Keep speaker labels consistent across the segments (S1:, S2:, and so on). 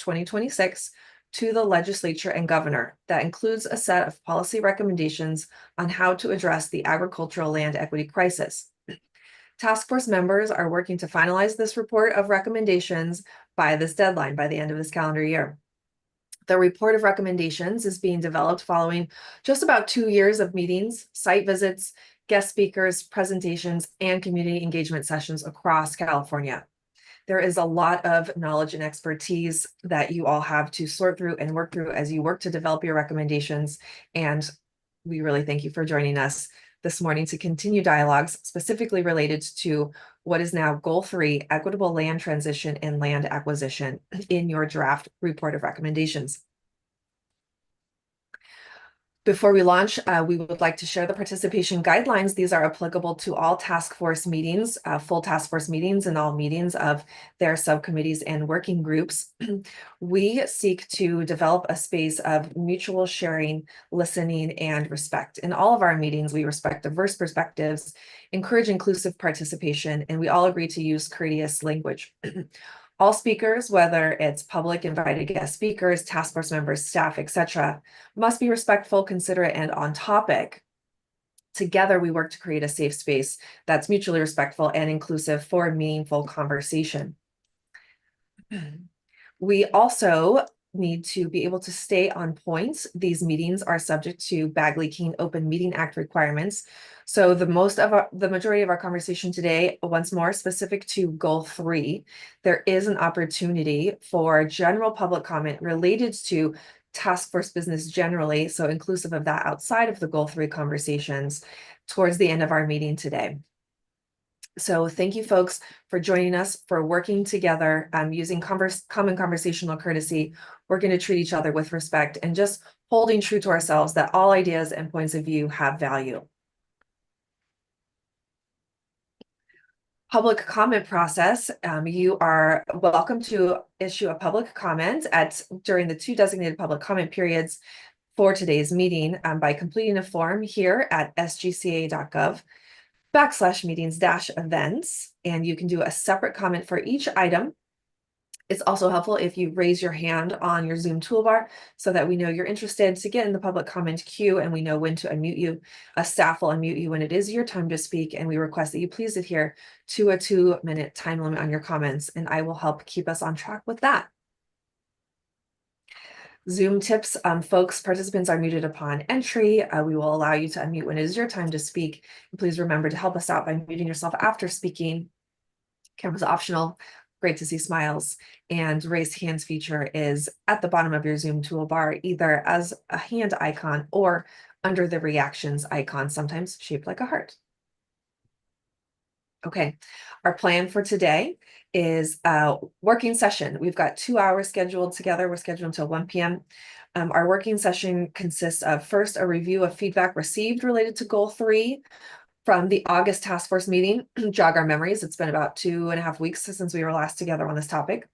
S1: 2026 to the Legislature and Governor that includes a set of policy recommendations on how to address the agricultural land equity crisis. Task force members are working to finalize this report of recommendations by this deadline, by the end of this calendar year. The report of recommendations is being developed following just about 2 years of meetings, site visits, guest speakers, presentations, and community engagement sessions across California. There is a lot of knowledge and expertise that you all have to sort through and work through as you work to develop your recommendations. And we really thank you for joining us this morning to continue dialogues specifically related to what is now Goal 3, Equitable Land Transition and Land Acquisition in your draft report of recommendations. Before we launch, we would like to share the participation guidelines. These are applicable to all task force meetings, full task force meetings, and all meetings of their subcommittees and working groups. We seek to develop a space of mutual sharing, listening, and respect. In all of our meetings, we respect diverse perspectives, encourage inclusive participation, and we all agree to use courteous language. All speakers, whether it's public, invited guest speakers, task force members, staff, etc., must be respectful, considerate, and on topic. Together, we work to create a safe space that's mutually respectful and inclusive for meaningful conversation. We also need to be able to stay on point. These meetings are subject to Bagley-Keene Open Meeting Act requirements. So the majority of our conversation today, once more specific to Goal 3, there is an opportunity for general public comment related to task force business generally, so inclusive of that outside of the Goal 3 conversations towards the end of our meeting today. So thank you folks for joining us, for working together, using common conversational courtesy, working to treat each other with respect, and just holding true to ourselves that all ideas and points of view have value. Public comment process. You are welcome to issue a public comment during the 2 designated public comment periods for today's meeting by completing a form here at sgca.gov/meetings-events, and you can do a separate comment for each item. It's also helpful if you raise your hand on your Zoom toolbar so that we know you're interested to get in the public comment queue and we know when to unmute you. A staff will unmute you when it is your time to speak, and we request that you please adhere to a 2-minute time limit on your comments, and I will help keep us on track with that. Zoom tips, folks, participants are muted upon entry. We will allow you to unmute when it is your time to speak. Please remember to help us out by muting yourself after speaking. Camera's optional. Great to see smiles. And raised hands feature is at the bottom of your Zoom toolbar, either as a hand icon or under the reactions icon, sometimes shaped like a heart. Okay, our plan for today is a working session. We've got 2 hours scheduled together. We're scheduled until 1 p.m. Our working session consists of first a review of feedback received related to Goal 3 from the August task force meeting. Jog our memories. It's been about 2.5 weeks since we were last together on this topic.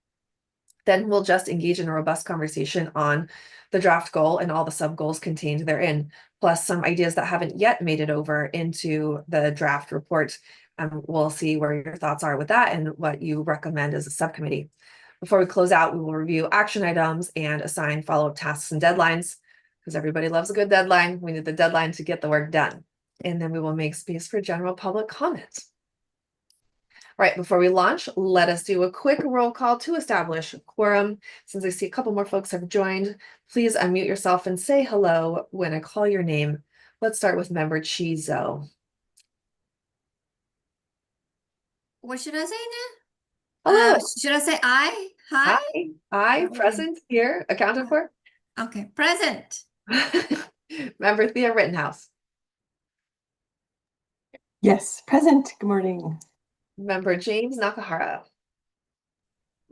S1: Then we'll just engage in a robust conversation on the draft goal and all the sub goals contained therein, plus some ideas that haven't yet made it over into the draft report. We'll see where your thoughts are with that and what you recommend as a subcommittee. Before we close out, we will review action items and assign follow-up tasks and deadlines, because everybody loves a good deadline. We need the deadline to get the work done. And then we will make space for general public comment. All right, before we launch, let us do a quick roll call to establish quorum. Since I see a couple more folks have joined, please unmute yourself and say hello when I call your name. Let's start with member Chizo.
S2: What should I say now?
S1: Hello.
S2: Should I say I? Hi?
S1: I present here, accounted for.
S2: Okay, present.
S1: Member Thea Rittenhouse.
S3: Yes, present. Good morning.
S1: Member James Nakahara.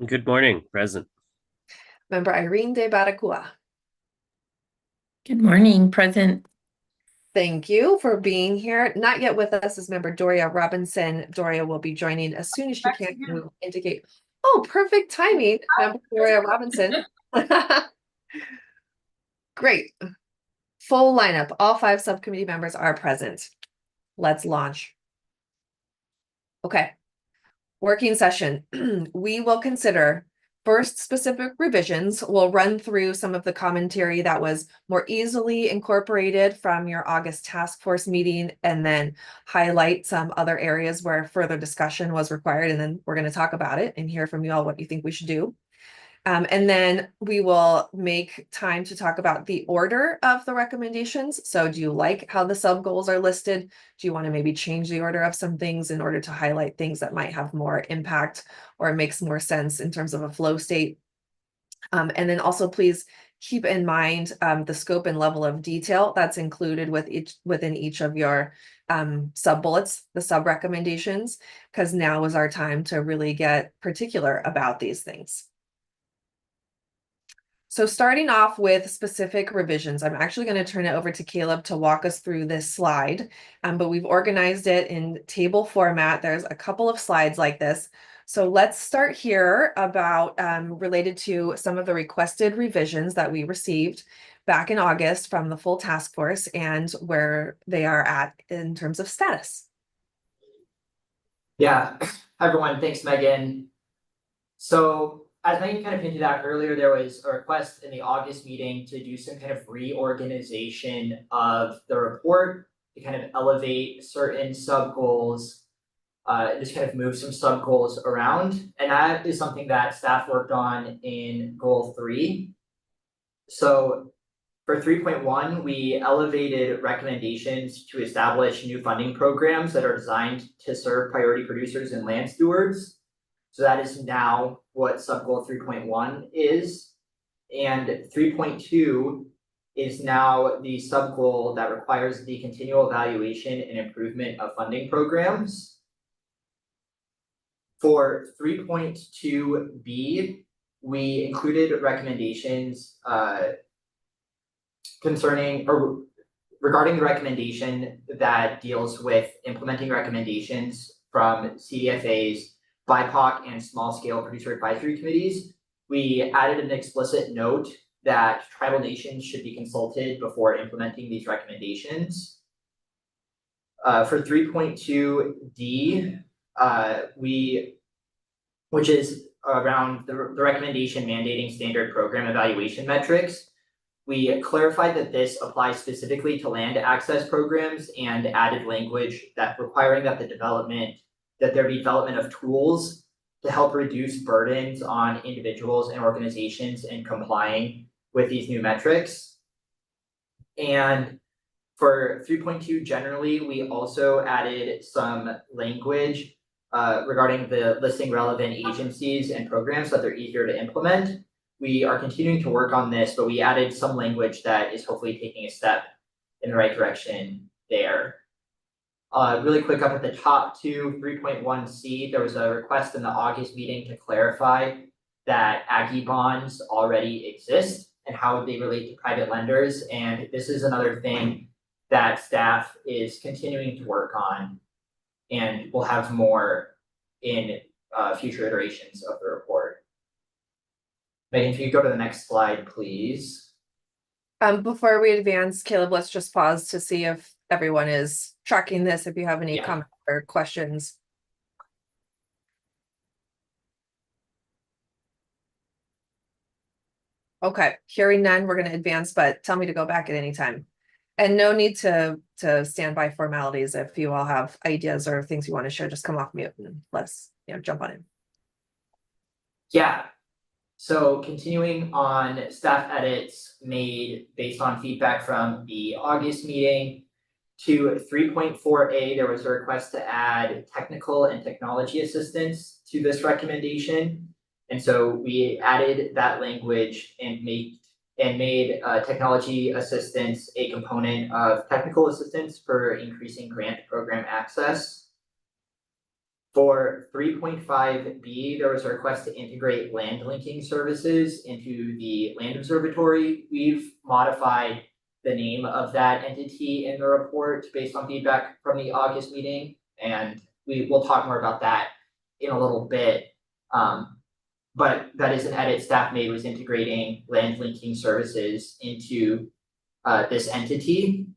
S4: Good morning, present.
S1: Member Irene De Baracua.
S5: Good morning, present.
S1: Thank you for being here. Not yet with us is member Doria Robinson. Doria will be joining as soon as she can to indicate. Oh, perfect timing, member Doria Robinson. Great. Full lineup. All 5 subcommittee members are present. Let's launch. Okay. Working session. We will consider first specific revisions. We'll run through some of the commentary that was more easily incorporated from your August task force meeting, and then highlight some other areas where further discussion was required. And then we're going to talk about it and hear from you all what you think we should do. And then we will make time to talk about the order of the recommendations. So do you like how the sub goals are listed? Do you want to maybe change the order of some things in order to highlight things that might have more impact or makes more sense in terms of a flow state? And then also please keep in mind the scope and level of detail that's included within each of your sub bullets, the sub recommendations, because now is our time to really get particular about these things. So starting off with specific revisions, I'm actually going to turn it over to Caleb to walk us through this slide, but we've organized it in table format. There's a couple of slides like this. So let's start here about related to some of the requested revisions that we received back in August from the full task force and where they are at in terms of status.
S6: Yeah, hi everyone, thanks Megan. So as Megan kind of hinted at earlier, there was a request in the August meeting to do some kind of reorganization of the report to kind of elevate certain sub goals, just kind of move some sub goals around. And that is something that staff worked on in goal 3. So for 3.1, we elevated recommendations to establish new funding programs that are designed to serve priority producers and land stewards. So that is now what subgoal 3.1 is. And 3.2 is now the subgoal that requires the continual evaluation and improvement of funding programs. For 3.2b, we included recommendations concerning or regarding the recommendation that deals with implementing recommendations from CDFAs, BIPOC, and small-scale producer advisory committees. We added an explicit note that tribal nations should be consulted before implementing these recommendations. For 3.2d, which is around the recommendation mandating standard program evaluation metrics, we clarified that this applies specifically to land access programs and added language that requiring that there be development of tools to help reduce burdens on individuals and organizations in complying with these new metrics. And for 3.2 generally, we also added some language regarding the listing relevant agencies and programs so that they're easier to implement. We are continuing to work on this, but we added some language that is hopefully taking a step in the right direction there. Really quick up at the top too, 3.1c, there was a request in the August meeting to clarify that Aggie bonds already exist and how they relate to private lenders. And this is another thing that staff is continuing to work on, and we'll have more in future iterations of the report. Megan, if you go to the next slide, please.
S1: Before we advance, Caleb, let's just pause to see if everyone is tracking this, if you have any comments or questions. Okay, hearing none, we're going to advance, but tell me to go back at any time. And no need to stand by formalities. If you all have ideas or things you want to share, just come off mute and let's jump on in.
S6: Yeah. So continuing on staff edits made based on feedback from the August meeting. To 3.4a, there was a request to add technical and technology assistance to this recommendation. And so we added that language and made technology assistance a component of technical assistance for increasing grant program access. For 3.5b, there was a request to integrate land linking services into the land observatory. We've modified the name of that entity in the report based on feedback from the August meeting, and we will talk more about that in a little bit. But that is an edit staff made, was integrating land linking services into this entity.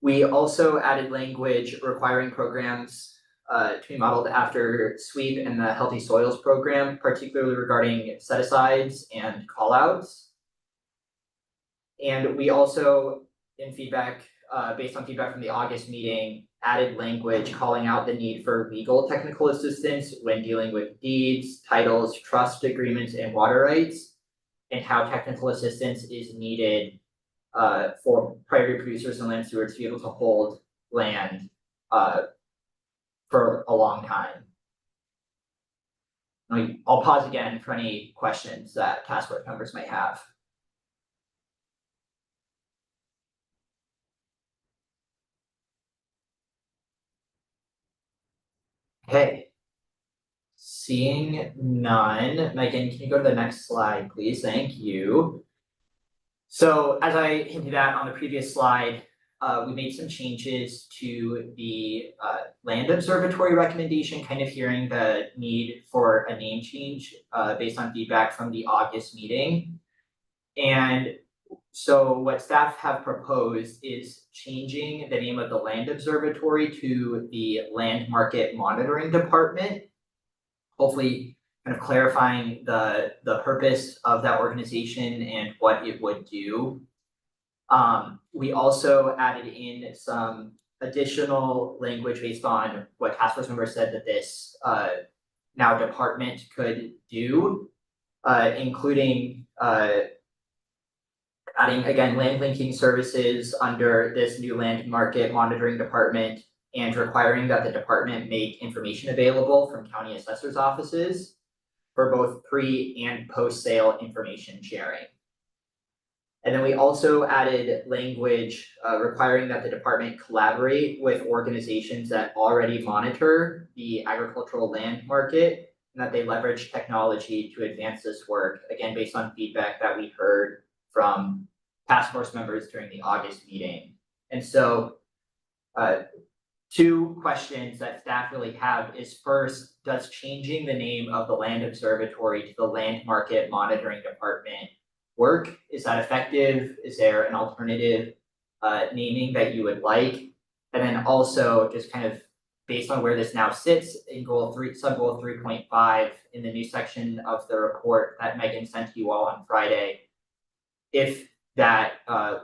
S6: We also added language requiring programs to be modeled after SWEEP and the Healthy Soils program, particularly regarding set-asides and call-outs. And we also, in feedback, based on feedback from the August meeting, added language calling out the need for legal technical assistance when dealing with deeds, titles, trust agreements, and water rights, and how technical assistance is needed for priority producers and land stewards to be able to hold land for a long time. I'll pause again for any questions that task force members might have. Okay. Seeing none, Megan, can you go to the next slide, please? Thank you. So as I hinted at on the previous slide, we made some changes to the land observatory recommendation, kind of hearing the need for a name change based on feedback from the August meeting. And so what staff have proposed is changing the name of the land observatory to the Land Market Monitoring Department. Hopefully kind of clarifying the purpose of that organization and what it would do. We also added in some additional language based on what task force members said that this now department could do, including adding, again, land linking services under this new land market monitoring department and requiring that the department make information available from county assessors' offices for both pre and post-sale information sharing. And then we also added language requiring that the department collaborate with organizations that already monitor the agricultural land market and that they leverage technology to advance this work, again, based on feedback that we heard from task force members during the August meeting. And so two questions that staff really have is, first, does changing the name of the Land Observatory to the Land Market Monitoring Department work? Is that effective? Is there an alternative naming that you would like? And then also just kind of based on where this now sits in goal 3, sub-goal 3.5 in the new section of the report that Megan sent to you all on Friday, if that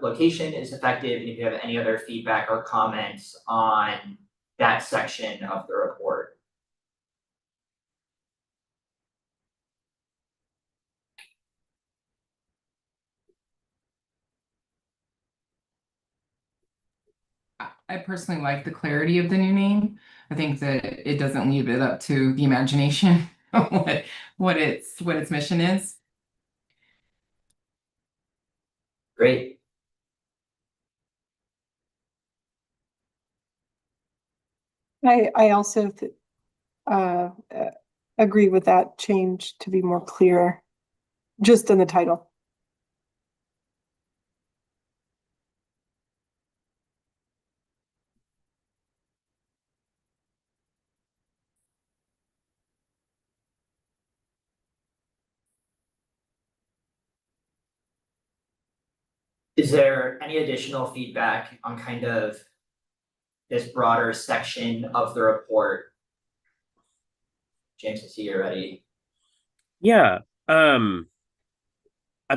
S6: location is effective, and if you have any other feedback or comments on that section of the report.
S7: I personally like the clarity of the new name. I think that it doesn't leave it up to the imagination what its mission is.
S6: Great.
S3: I also agree with that change to be more clear, just in the title.
S6: Is there any additional feedback on kind of this broader section of the report? James, I see you're ready.
S4: Yeah. I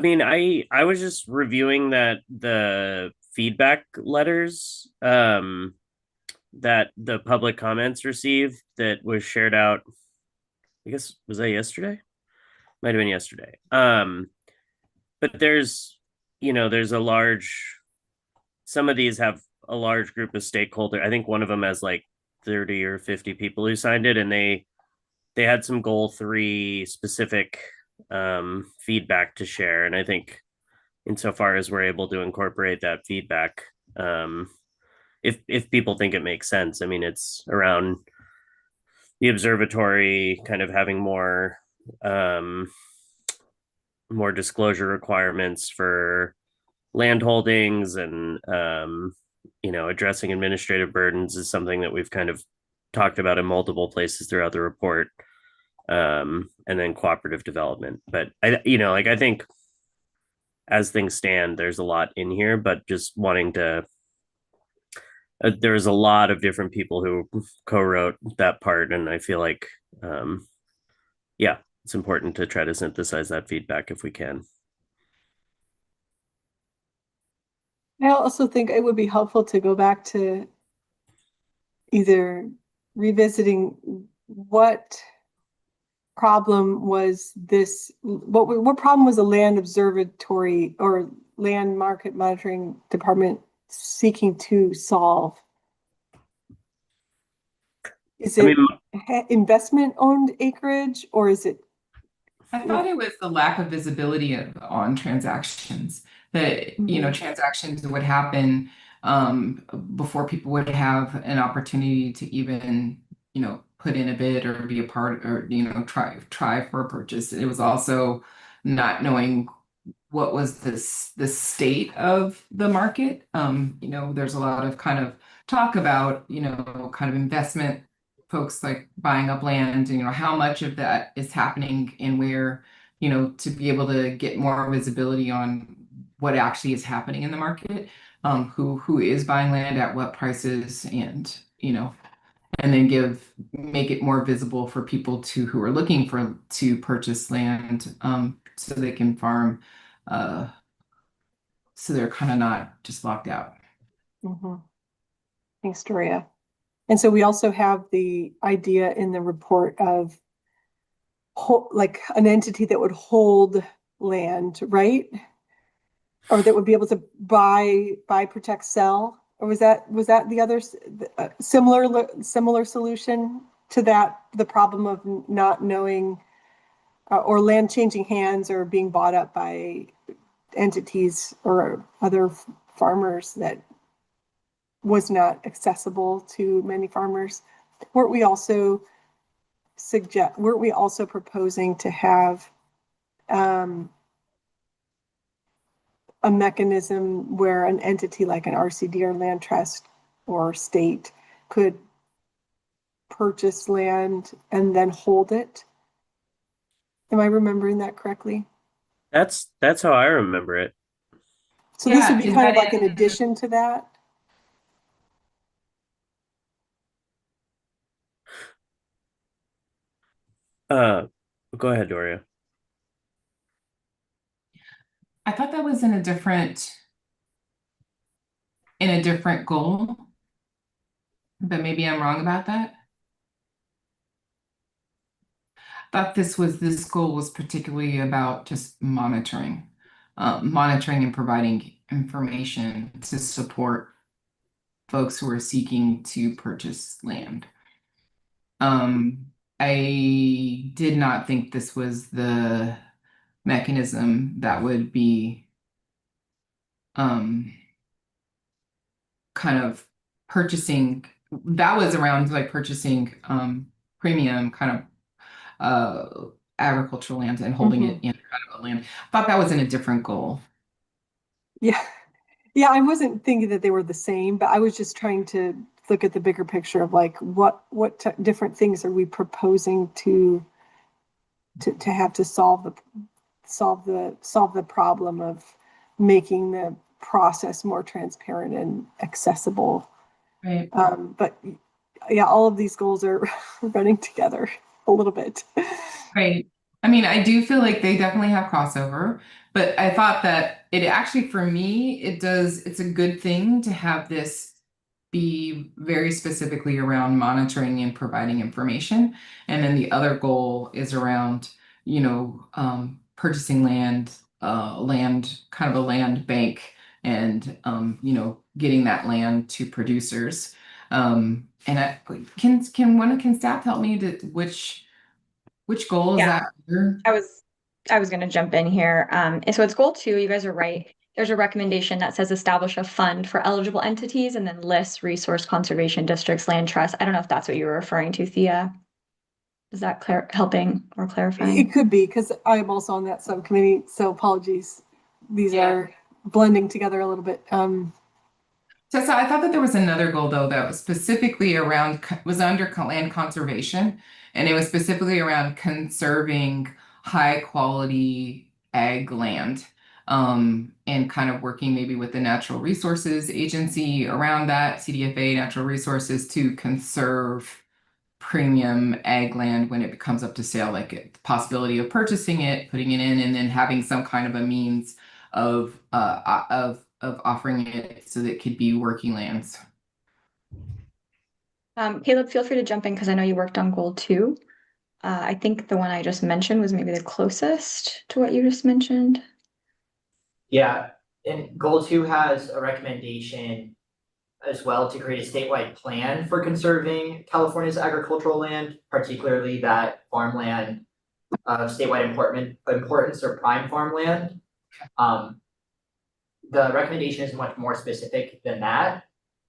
S4: mean, I was just reviewing the feedback letters that the public comments received that was shared out. I guess, was that yesterday? Might have been yesterday. But there's a large, some of these have a large group of stakeholders. I think one of them has like 30 or 50 people who signed it, and they had some goal 3 specific feedback to share. And I think insofar as we're able to incorporate that feedback, if people think it makes sense, I mean, it's around the observatory kind of having more disclosure requirements for land holdings, and addressing administrative burdens is something that we've kind of talked about in multiple places throughout the report, and then cooperative development. But I think as things stand, there's a lot in here, but just wanting to there's a lot of different people who co-wrote that part, and I feel like, yeah, it's important to try to synthesize that feedback if we can.
S3: I also think it would be helpful to go back to either revisiting what problem was this, what problem was the land observatory or land market monitoring department seeking to solve? Is
S4: I
S3: it
S4: mean,
S3: investment owned acreage, or is it?
S7: I thought it was the lack of visibility on transactions, that, you know, transactions would happen before people would have an opportunity to even, you know, put in a bid or be a part, or, you know, try for a purchase. It was also not knowing what was the state of the market. You know, there's a lot of kind of talk about, you know, kind of investment folks like buying up land, you know, how much of that is happening and where, you know, to be able to get more visibility on what actually is happening in the market, who is buying land at what prices, and, you know, and then make it more visible for people who are looking to purchase land, so they can farm, so they're kind of not just locked out.
S3: Thanks, Doria. And so we also have the idea in the report of like an entity that would hold land, right? Or that would be able to buy, protect, sell. Or was that the other similar solution to that, the problem of not knowing, or land changing hands or being bought up by entities or other farmers that was not accessible to many farmers? Weren't we also proposing to have a mechanism where an entity like an RCD or land trust or state could purchase land and then hold it? Am I remembering that correctly?
S4: that's how I remember it.
S3: So this would
S7: Yeah,
S3: be
S7: is
S3: kind of
S7: that
S3: like an addition to that?
S4: Go ahead, Doria.
S7: I thought that was in a different goal, but maybe I'm wrong about that. I thought this goal was particularly about just monitoring and providing information to support folks who are seeking to purchase land. I did not think this was the mechanism that would be kind of purchasing. That was around like purchasing premium kind of agricultural land and holding it in kind of a land. I thought that was in a different goal.
S3: Yeah. I wasn't thinking that they were the same, but I was just trying to look at the bigger picture of like what different things are we proposing to have to solve the problem of making the process more transparent and accessible.
S7: Right.
S3: But yeah, all of these goals are running together a little bit.
S7: Right. I mean, I do feel like they definitely have crossover, but I thought that it actually, for me, it's a good thing to have this be very specifically around monitoring and providing information. And then the other goal is around, you know, purchasing land, kind of a land bank, and, you know, getting that land to producers. And can staff help me to which goal is
S8: Yeah.
S7: that under?
S8: I was going to jump in here. And so it's goal 2. You guys are right. There's a recommendation that says establish a fund for eligible entities and then lists resource conservation districts, land trusts. I don't know if that's what you were referring to, Thea. Is that helping or clarifying?
S3: It could be, because I'm also on that subcommittee, so apologies. These are blending together a little bit.
S7: So I thought that there was another goal though that was specifically around, was under land conservation, and it was specifically around conserving high quality ag land. and kind of working maybe with the Natural Resources Agency around that, CDFA, Natural Resources, to conserve premium ag land when it comes up to sale, like the possibility of purchasing it, putting it in, and then having some kind of a means of offering it so that it could be working lands.
S8: Caleb, feel free to jump in because I know you worked on goal 2. I think the one I just mentioned was maybe the closest to what you just mentioned.
S6: Yeah, and goal 2 has a recommendation as well to create a statewide plan for conserving California's agricultural land, particularly that farmland of statewide importance or prime farmland. The recommendation is much more specific than that.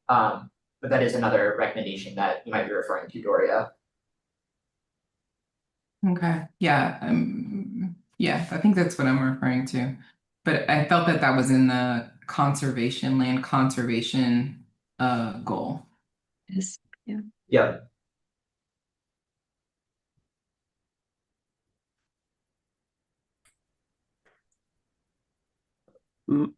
S6: But that is another recommendation that you might be referring to, Doria.
S7: Okay, yeah, yeah, I think that's what I'm referring to. But I felt that that was in the land conservation goal.
S8: Yes. Yeah.
S6: Yeah.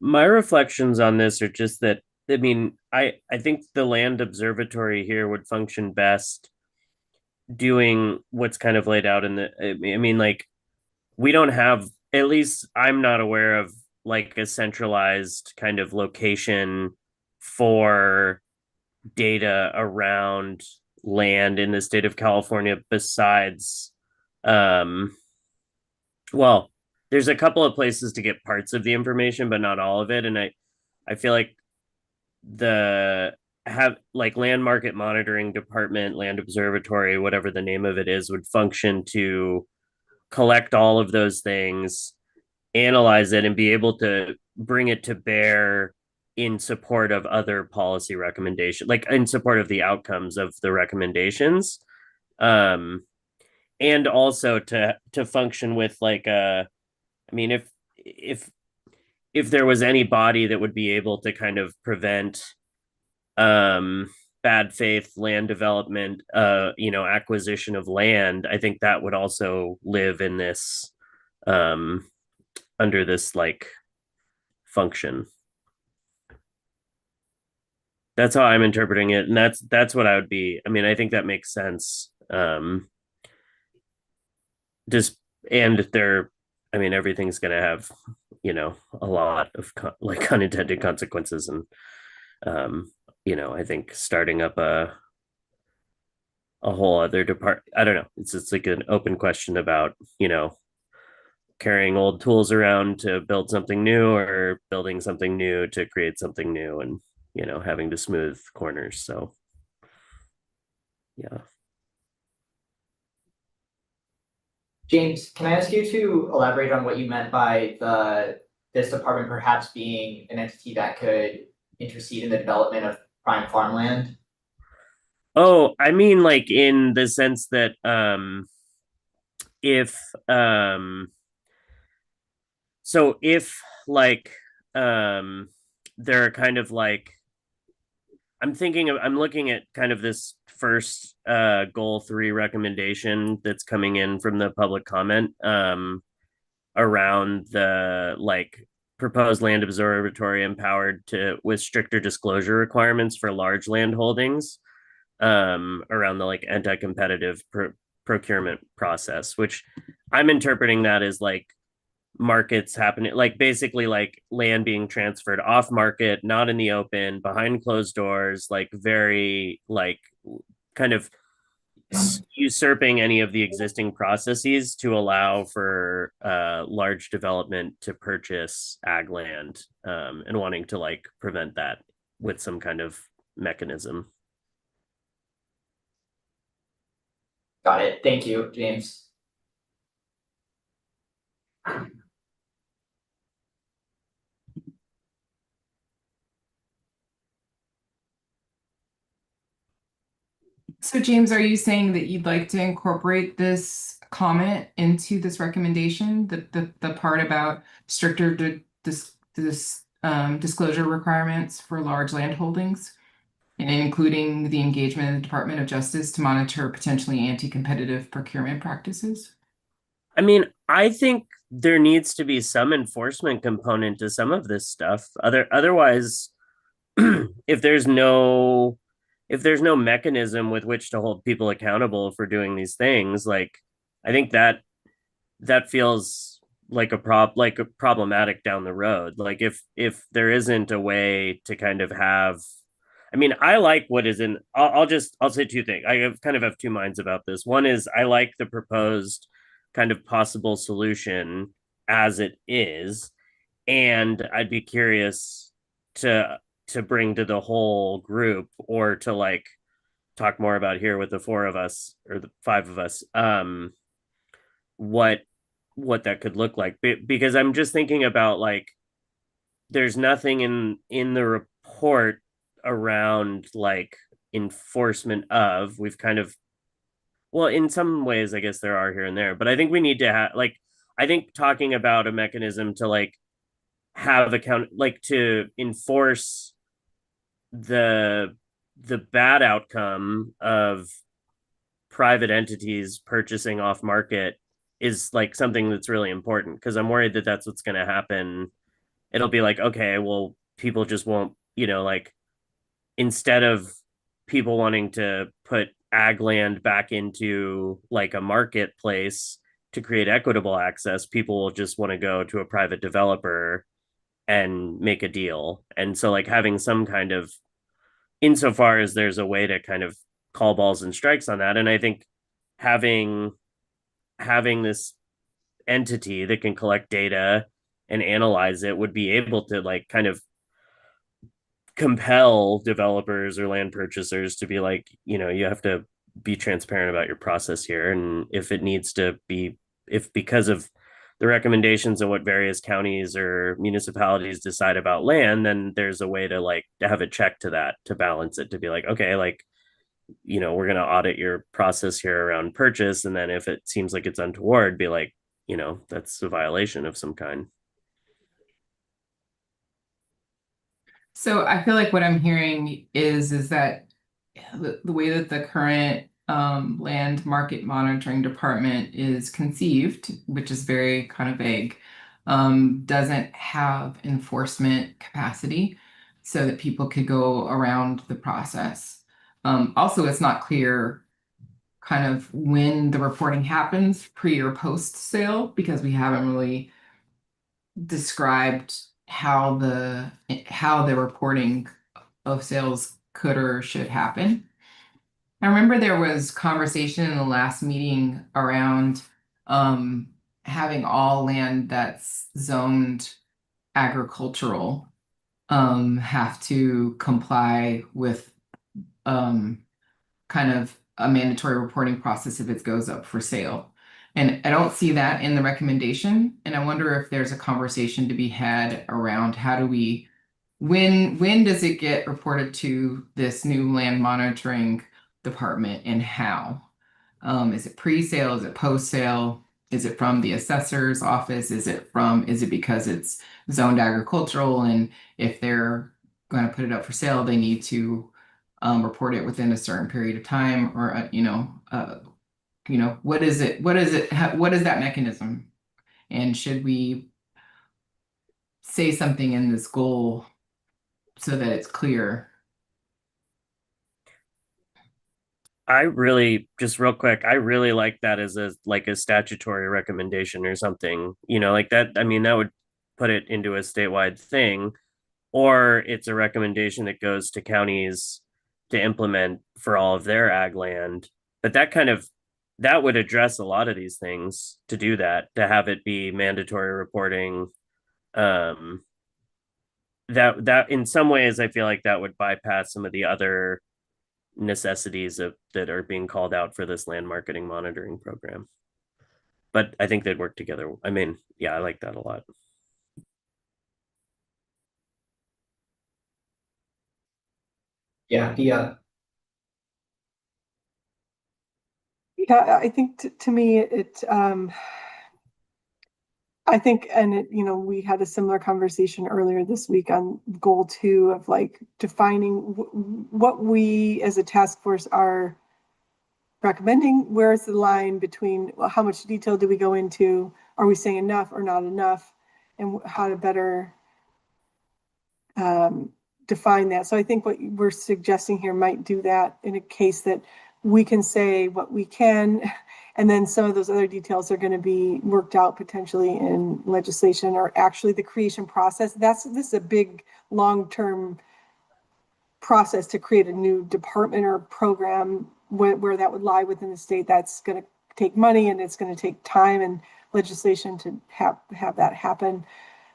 S4: My reflections on this are just that, I mean, I think the land observatory here would function best doing what's kind of laid out in the, I mean, like, we don't have, at least I'm not aware of, like, a centralized kind of location for data around land in the state of California besides, well, there's a couple of places to get parts of the information, but not all of it. And I feel like land market monitoring department, land observatory, whatever the name of it is, would function to collect all of those things, analyze it, and be able to bring it to bear in support of other policy recommendations, like in support of the outcomes of the recommendations. And also to function with like a, I mean, if there was any body that would be able to kind of prevent bad faith land development, acquisition of land, I think that would also live in this under this like function. That's how I'm interpreting it, and that's what I would be. I mean, I think that makes sense. Just and they're, I mean, everything's gonna have, a lot of like unintended consequences, and I think starting up a whole other department, I don't know. It's like an open question about, carrying old tools around to build something new or building something new to create something new, and having to smooth corners. So yeah.
S6: James, can I ask you to elaborate on what you meant by this department perhaps being an entity that could intercede in the development of prime farmland?
S4: Oh, I mean, like, in the sense that if so if like there are kind of like, I'm looking at kind of this first goal 3 recommendation that's coming in from the public comment around the like proposed land observatory empowered to with stricter disclosure requirements for large land holdings around the like anti-competitive procurement process, which I'm interpreting that as like markets happening, like basically like land being transferred off market, not in the open, behind closed doors, like very like kind of usurping any of the existing processes to allow for large development to purchase ag land, and wanting to like prevent that with some kind of mechanism.
S6: Got it. Thank you, James.
S7: So James, are you saying that you'd like to incorporate this comment into this recommendation, the part about stricter disclosure requirements for large land holdings, and including the engagement of the Department of Justice to monitor potentially anti-competitive procurement practices?
S4: I mean, I think there needs to be some enforcement component to some of this stuff. Otherwise, if there's no mechanism with which to hold people accountable for doing these things, like I think that feels like a problematic down the road. Like if there isn't a way to kind of have, I mean, I like what is in. I'll say two things. I have two minds about this. One is I like the proposed kind of possible solution as it is, and I'd be curious to bring to the whole group, or to like talk more about here with the four of us or the five of us, what that could look like. Because I'm just thinking about, like, there's nothing in the report around like enforcement of. We've kind of, well, in some ways I guess there are here and there, but I think we need to have, like, I think talking about a mechanism to like have account, like to enforce the bad outcome of private entities purchasing off market is like something that's really important, because I'm worried that that's what's going to happen. It'll be like, okay, well, people just won't, like, instead of people wanting to put ag land back into like a marketplace to create equitable access, people will just want to go to a private developer and make a deal. And so like having some kind of, insofar as there's a way to kind of call balls and strikes on that. And I think having this entity that can collect data and analyze it would be able to like kind of compel developers or land purchasers to be like, you have to be transparent about your process here. And if it needs to be, if because of the recommendations of what various counties or municipalities decide about land, then there's a way to like to have a check to that, to balance it, to be like, okay, like, we're going to audit your process here around purchase. And then if it seems like it's untoward, be like, that's a violation of some kind.
S7: So I feel like what I'm hearing is that the way that the current land market monitoring department is conceived, which is very kind of vague, doesn't have enforcement capacity so that people could go around the process. Also, it's not clear kind of when the reporting happens, pre or post sale, because we haven't really described how the reporting of sales could or should happen. I remember there was conversation in the last meeting around having all land that's zoned agricultural have to comply with kind of a mandatory reporting process if it goes up for sale. And I don't see that in the recommendation. And I wonder if there's a conversation to be had around how do we, when does it get reported to this new land monitoring department, and how? Is it pre-sale? Is it post-sale? Is it from the assessor's office? Is it because it's zoned agricultural, and if they're going to put it up for sale, they need to report it within a certain period of time, or what is it? What is that mechanism? And should we say something in this goal so that it's clear?
S4: I really, just real quick, I really like that as a statutory recommendation or something, like that. I mean, that would put it into a statewide thing, or it's a recommendation that goes to counties to implement for all of their ag land. But that would address a lot of these things, to do that, to have it be mandatory reporting. That in some ways, I feel like that would bypass some of the other necessities that are being called out for this land marketing monitoring program. But I think they'd work together. I mean, yeah, I like that a lot.
S6: Yeah,
S3: Yeah, I think to me, I think, and we had a similar conversation earlier this week on goal 2 of like defining what we as a task force are recommending. Where's the line between, well, how much detail do we go into? are we saying enough or not enough, and how to better define that. So I think what we're suggesting here might do that in a case that we can say what we can, and then some of those other details are going to be worked out potentially in legislation or actually the creation process. This is a big long-term process to create a new department or program where that would lie within the state. That's going to take money, and it's going to take time and legislation to have that happen.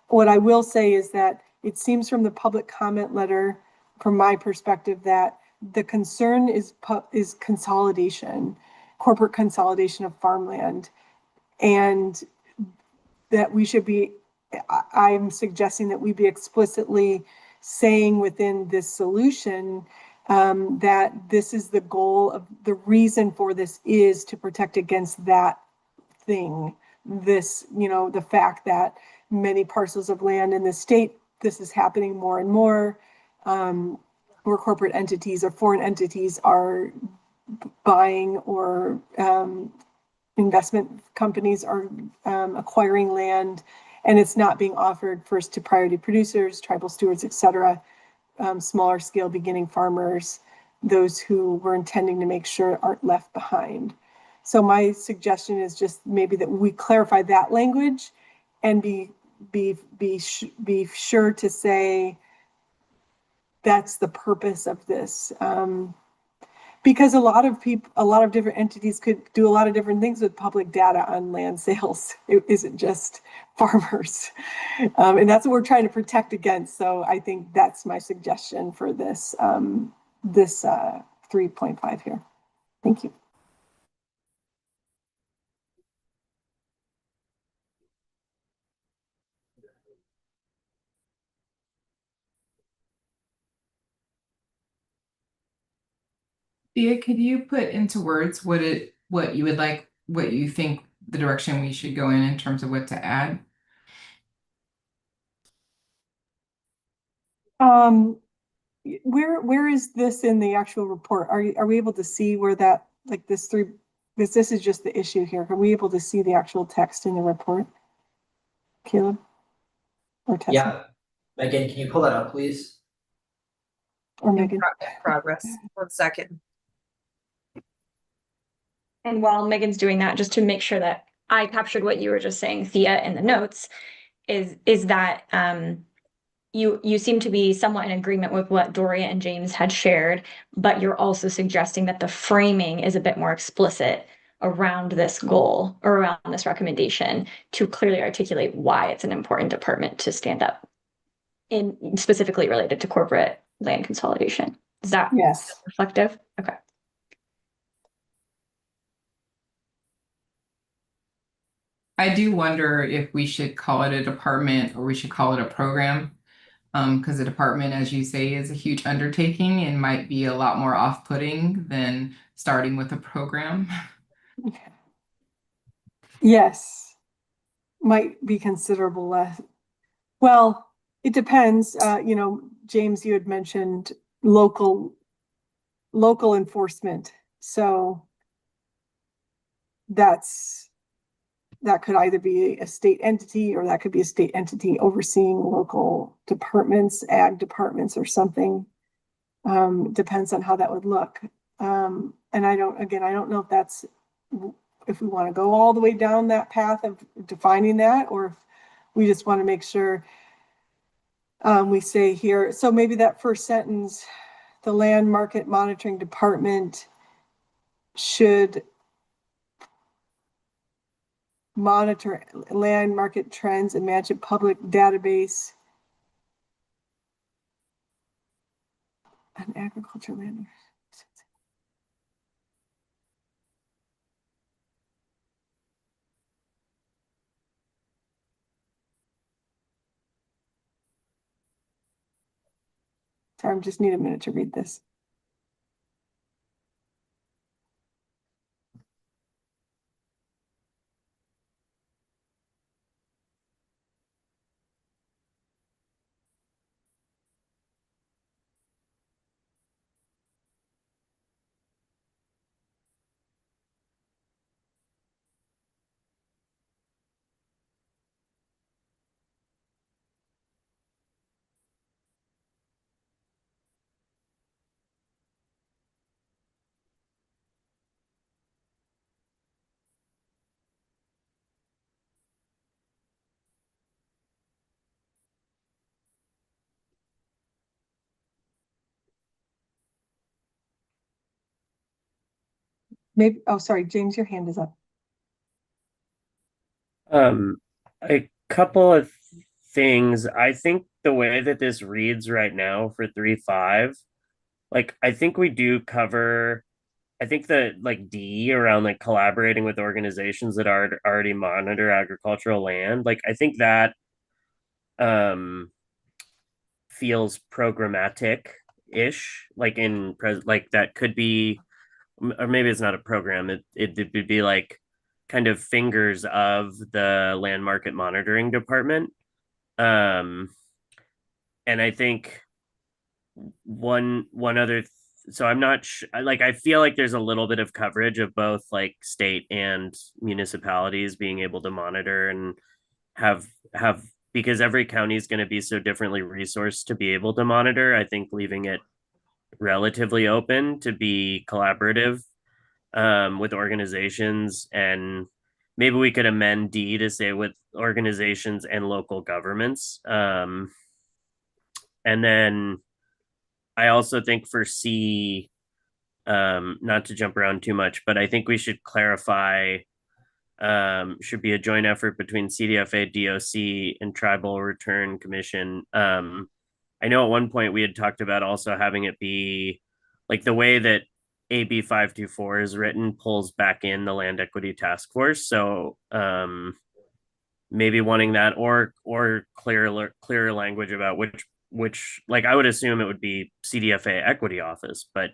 S3: What I will say is that it seems from the public comment letter, from my perspective, that the concern is consolidation, corporate consolidation of farmland, and that we should be, I'm suggesting that we be explicitly saying within this solution that this is the goal of the reason for this is to protect against that thing. This, the fact that many parcels of land in the state, this is happening more and more, where corporate entities or foreign entities are buying, or investment companies are acquiring land, and it's not being offered first to priority producers, tribal stewards, et cetera, smaller scale beginning farmers, those who we're intending to make sure aren't left behind. So my suggestion is just maybe that we clarify that language and be sure to say that's the purpose of this. Because a lot of different entities could do a lot of different things with public data on land sales. It isn't just farmers. And that's what we're trying to protect against. So I think that's my suggestion for this 3.5 here. Thank you.
S7: Thea, could you put into words what you would like, what you think the direction we should go in terms of what to add?
S3: Where is this in the actual report? Are we able to see where that, like this is just the issue here. Are we able to see the actual text in the report? Caleb or Tessa?
S6: Yeah, Megan, can you pull that up, please?
S3: Or Megan?
S1: Progress. 1 second.
S8: And while Megan's doing that, just to make sure that I captured what you were just saying, Thea, in the notes, is that you seem to be somewhat in agreement with what Doria and James had shared, but you're also suggesting that the framing is a bit more explicit around this goal or around this recommendation to clearly articulate why it's an important department to stand up, in specifically related to corporate land consolidation. Is that
S3: Yes.
S8: reflective? Okay.
S7: I do wonder if we should call it a department or we should call it a program. Because a department, as you say, is a huge undertaking and might be a lot more off-putting than starting with a program.
S3: Yes. Might be considerable less. Well, it depends. James, you had mentioned local enforcement. So that could either be a state entity, or that could be a state entity overseeing local departments, ag departments or something. Depends on how that would look. And I don't know if we want to go all the way down that path of defining that, or if we just want to make sure we say here. So maybe that first sentence, the land market monitoring department should monitor land market trends and manage a public database on agriculture land. Sorry, I just need a minute to read this. Maybe, oh, sorry, James, your hand is up.
S4: A couple of things. I think the way that this reads right now for 3.5, like I think we do cover, I think the like D around like collaborating with organizations that are already monitor agricultural land. Like I think that feels programmatic-ish, like like that could be, or maybe it's not a program. It would be like kind of fingers of the land market monitoring department. And I think one other so I'm not like I feel like there's a little bit of coverage of both like state and municipalities being able to monitor and have because every county is going to be so differently resourced to be able to monitor. I think leaving it relatively open to be collaborative with organizations, and maybe we could amend D to say with organizations and local governments. And then I also think for C, not to jump around too much, but I think we should clarify should be a joint effort between CDFA, DOC, and Tribal Return Commission. I know at one point we had talked about also having it be like the way that AB 524 is written pulls back in the Land Equity Task Force. So maybe wanting that or clearer language about which like I would assume it would be CDFA Equity Office, but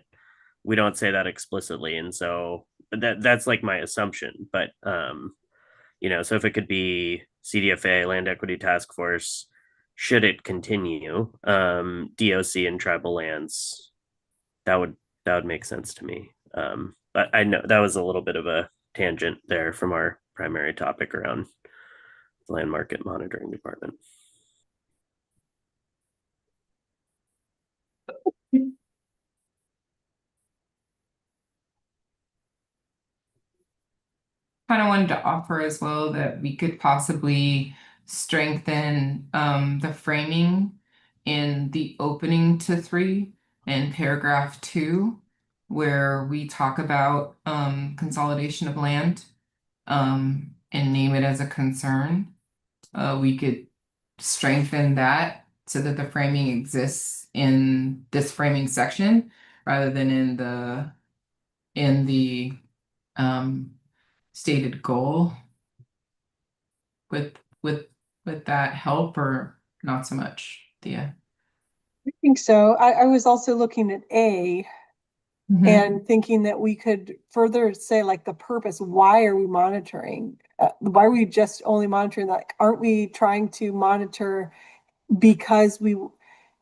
S4: we don't say that explicitly, and so that's like my assumption. But so if it could be CDFA Land Equity Task Force, should it continue, DOC and tribal lands, that would make sense to me. But I know that was a little bit of a tangent there from our primary topic around the land market monitoring department.
S7: Kind of wanted to offer as well that we could possibly strengthen the framing in the opening to 3 and paragraph 2, where we talk about consolidation of land and name it as a concern. We could strengthen that so that the framing exists in this framing section rather than in the stated goal. With that help or not so much, Thea?
S3: I think so. I was also looking at A and thinking that we could further say like the purpose. Why are we monitoring? Why are we just only monitoring that? Aren't we trying to monitor because we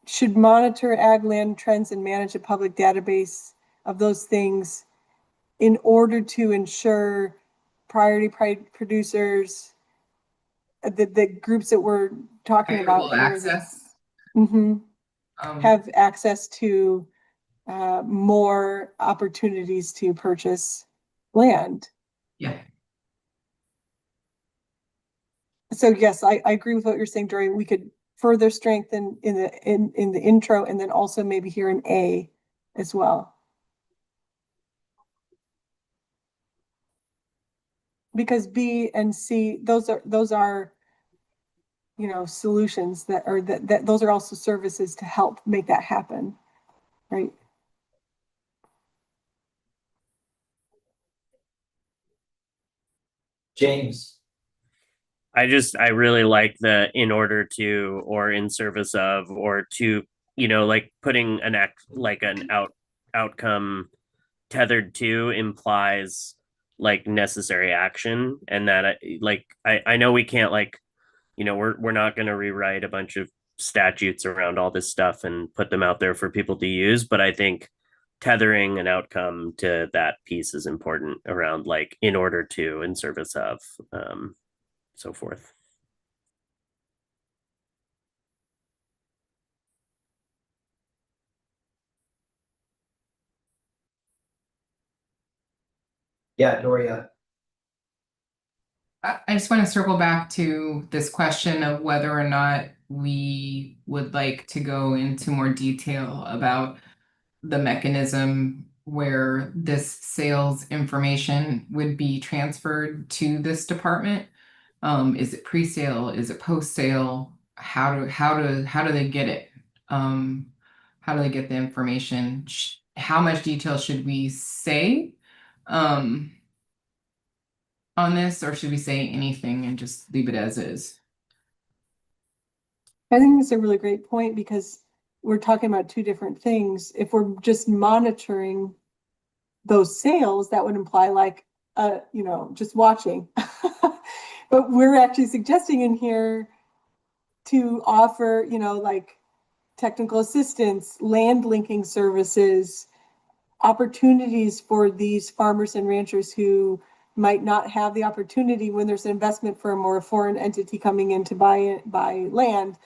S3: should monitor ag land trends and manage a public database of those things in order to ensure priority producers, the groups that we're talking about here,
S7: access.
S3: Have access to more opportunities to purchase land.
S7: Yeah.
S3: So yes, I agree with what you're saying, Dory. We could further strengthen in the intro, and then also maybe here in A as well. Because B and C, those are solutions that are that those are also services to help make that happen, right?
S6: James.
S4: I really like the in order to or in service of or to, like putting an outcome tethered to implies like necessary action, and that I know we can't we're not going to rewrite a bunch of statutes around all this stuff and put them out there for people to use, but I think tethering an outcome to that piece is important around like in order to, in service of, so forth.
S6: Yeah, Doria.
S7: I just want to circle back to this question of whether or not we would like to go into more detail about the mechanism where this sales information would be transferred to this department? Is it pre-sale? Is it post-sale? How do they get it? How do they get the information? How much detail should we say on this, or should we say anything and just leave it as is?
S3: I think it's a really great point because we're talking about two different things. If we're just monitoring those sales, that would imply like, just watching. But we're actually suggesting in here to offer, like technical assistance, land linking services, opportunities for these farmers and ranchers who might not have the opportunity when there's an investment firm or a foreign entity coming in to buy land.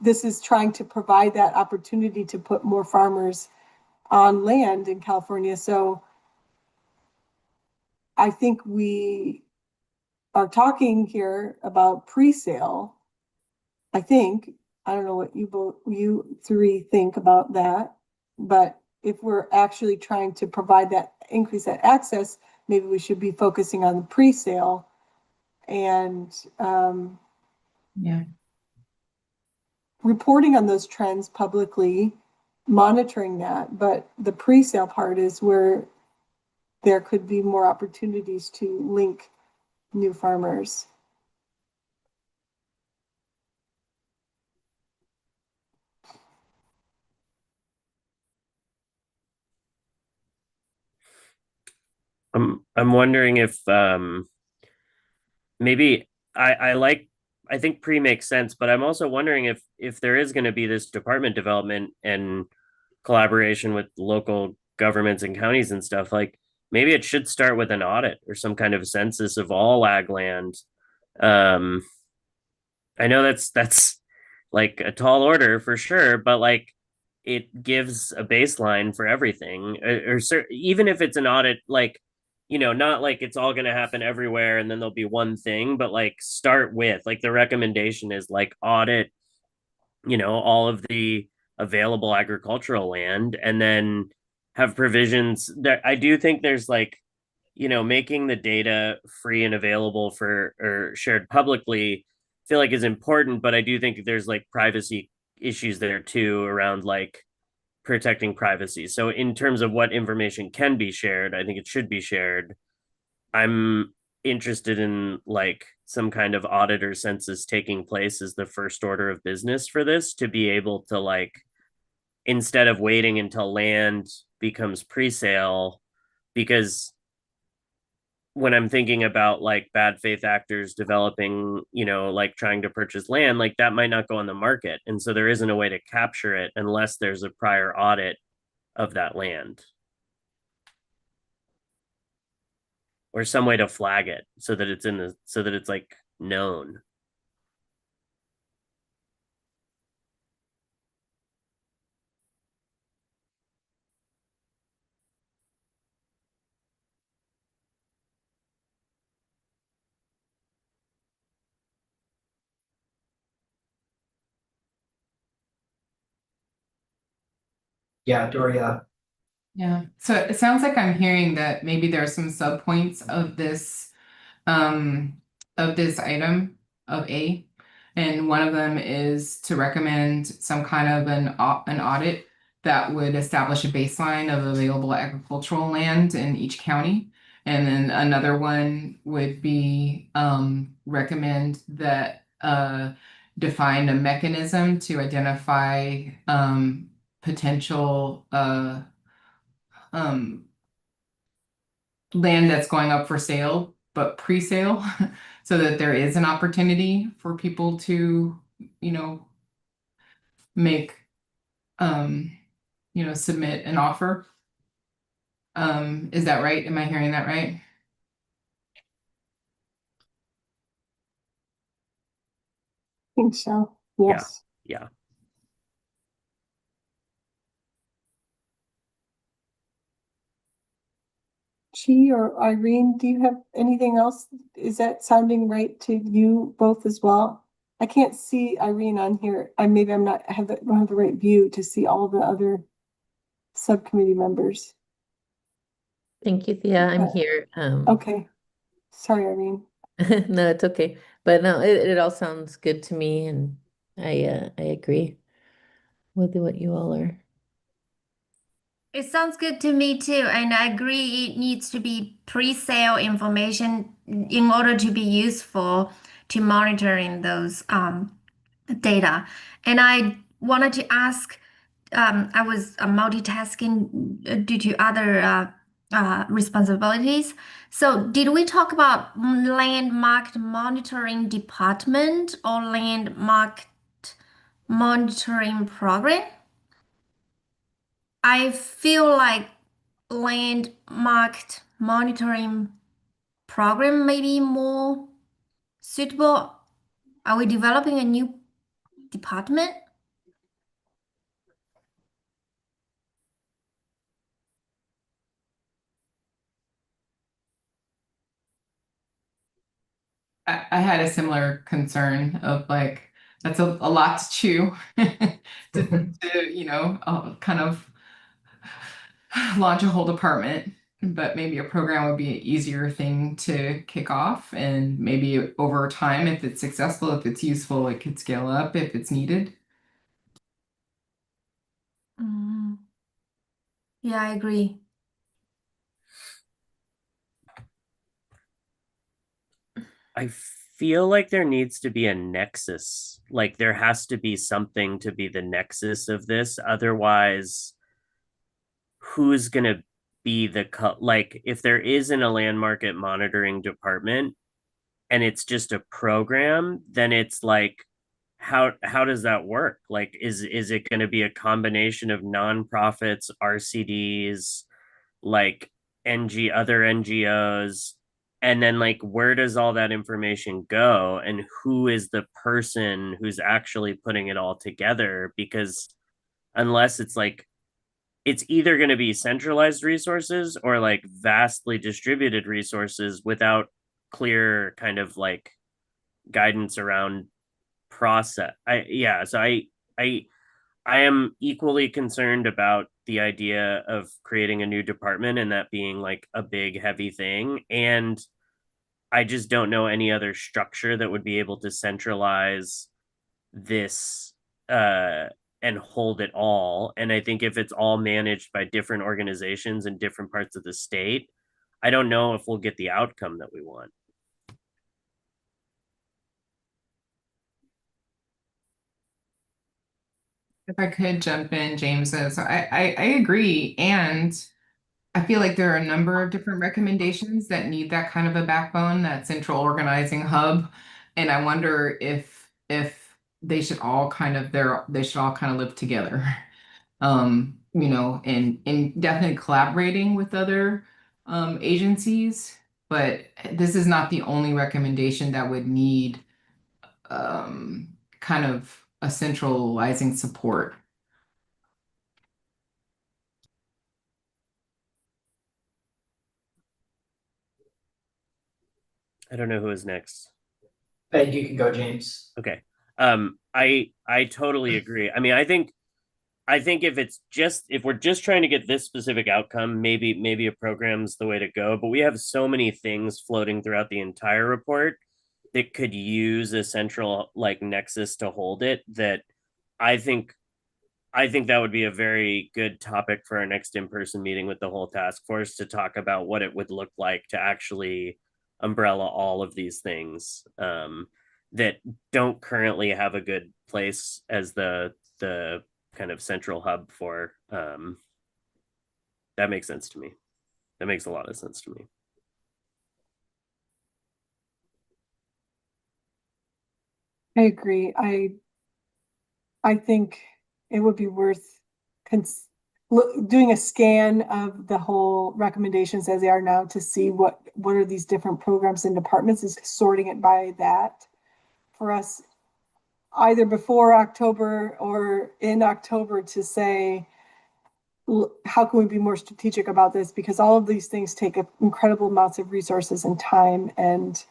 S3: This is trying to provide that opportunity to put more farmers on land in California. So I think we are talking here about pre-sale. I don't know what you three think about that, but if we're actually trying to provide that, increase that access, maybe we should be focusing on the pre-sale and reporting on those trends publicly, monitoring that. But the pre-sale part is where there could be more opportunities to link new farmers.
S4: I'm wondering if maybe I think pre makes sense, but I'm also wondering if there is going to be this department development and collaboration with local governments and counties and stuff, like maybe it should start with an audit or some kind of census of all ag land. I know that's like a tall order for sure, but like it gives a baseline for everything, even if it's an audit, like, not like it's all going to happen everywhere and then there'll be one thing, but like start with, like, the recommendation is like audit, all of the available agricultural land, and then have provisions that I do think there's like, making the data free and available for or shared publicly, feel like is important, but I do think there's like privacy issues there too around like protecting privacy. So in terms of what information can be shared, I think it should be shared. I'm interested in like some kind of audit or census taking place as the first order of business for this, to be able to, like, instead of waiting until land becomes pre-sale, because when I'm thinking about like bad faith actors developing, like trying to purchase land, like that might not go on the market. And so there isn't a way to capture it unless there's a prior audit of that land, or some way to flag it so that it's like known.
S6: Yeah, Doria.
S7: Yeah. So it sounds like I'm hearing that maybe there are some subpoints of this item of A. And one of them is to recommend some kind of an audit that would establish a baseline of available agricultural land in each county. And then another one would be recommend that define a mechanism to identify potential land that's going up for sale, but pre-sale, so that there is an opportunity for people to, make, submit an offer. Is that right? Am I hearing that right?
S3: I think so. Yes.
S4: Yeah.
S3: Chi or Irene, do you have anything else? Is that sounding right to you both as well? I can't see Irene on here. Maybe I'm not, don't have the right view to see all the other subcommittee members.
S5: Thank you, Thea. I'm
S3: Okay.
S5: here.
S3: Okay. Sorry, Irene.
S5: No, it's okay. But no, it all sounds good to me, and I agree with what you all are.
S2: It sounds good to me too, and I agree it needs to be pre-sale information in order to be useful to monitoring those data. And I wanted to ask, I was multitasking due to other responsibilities. So did we talk about landmark monitoring department or landmark monitoring program? I feel like landmarked monitoring program may be more suitable. Are we developing a new department?
S7: I had a similar concern of like, that's a lot to chew to kind of launch a whole department, but maybe a program would be an easier thing to kick off. And maybe over time, if it's successful, if it's useful, it could scale up if it's needed.
S2: Mm. Yeah, I agree.
S4: I feel like there needs to be a nexus. Like there has to be something to be the nexus of this. Otherwise, who's going to be like if there isn't a land market monitoring department and it's just a program, then it's like how does that work? Like is it going to be a combination of nonprofits, RCDs, like other NGOs, and then like where does all that information go and who is the person who's actually putting it all together? Because unless it's like it's either going to be centralized resources or like vastly distributed resources without clear kind of like guidance around process. I am equally concerned about the idea of creating a new department and that being like a big heavy thing, and I just don't know any other structure that would be able to centralize this and hold it all. And I think if it's all managed by different organizations in different parts of the state, I don't know if we'll get the outcome that we want.
S7: If I could jump in, James, so I agree. And I feel like there are a number of different recommendations that need that kind of a backbone, that central organizing hub. And I wonder if they should all kind of live together. And definitely collaborating with other agencies. But this is not the only recommendation that would need kind of a centralizing support.
S4: I don't know who is next.
S6: And you can go, James.
S4: Okay. I totally agree. I mean, I think if we're just trying to get this specific outcome, maybe a program's the way to go. But we have so many things floating throughout the entire report that could use a central like nexus to hold it, that I think that would be a very good topic for our next in-person meeting with the whole task force, to talk about what it would look like to actually umbrella all of these things that don't currently have a good place as the kind of central hub for. That makes sense to me. That makes a lot of sense to me.
S3: I agree. I think it would be worth doing a scan of the whole recommendations as they are now to see what are these different programs and departments, is sorting it by that for us either before October or in October, to say, how can we be more strategic about this? Because all of these things take incredible amounts of resources and time, and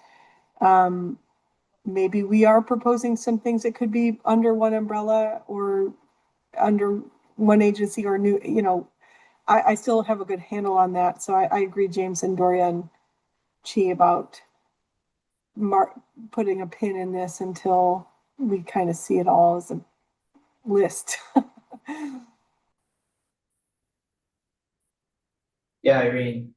S3: maybe we are proposing some things that could be under one umbrella or under one agency or new, I still have a good handle on that. So I agree, James and Doria and Chi, about putting a pin in this until we kind of see it all as a list.
S6: Yeah, Irene.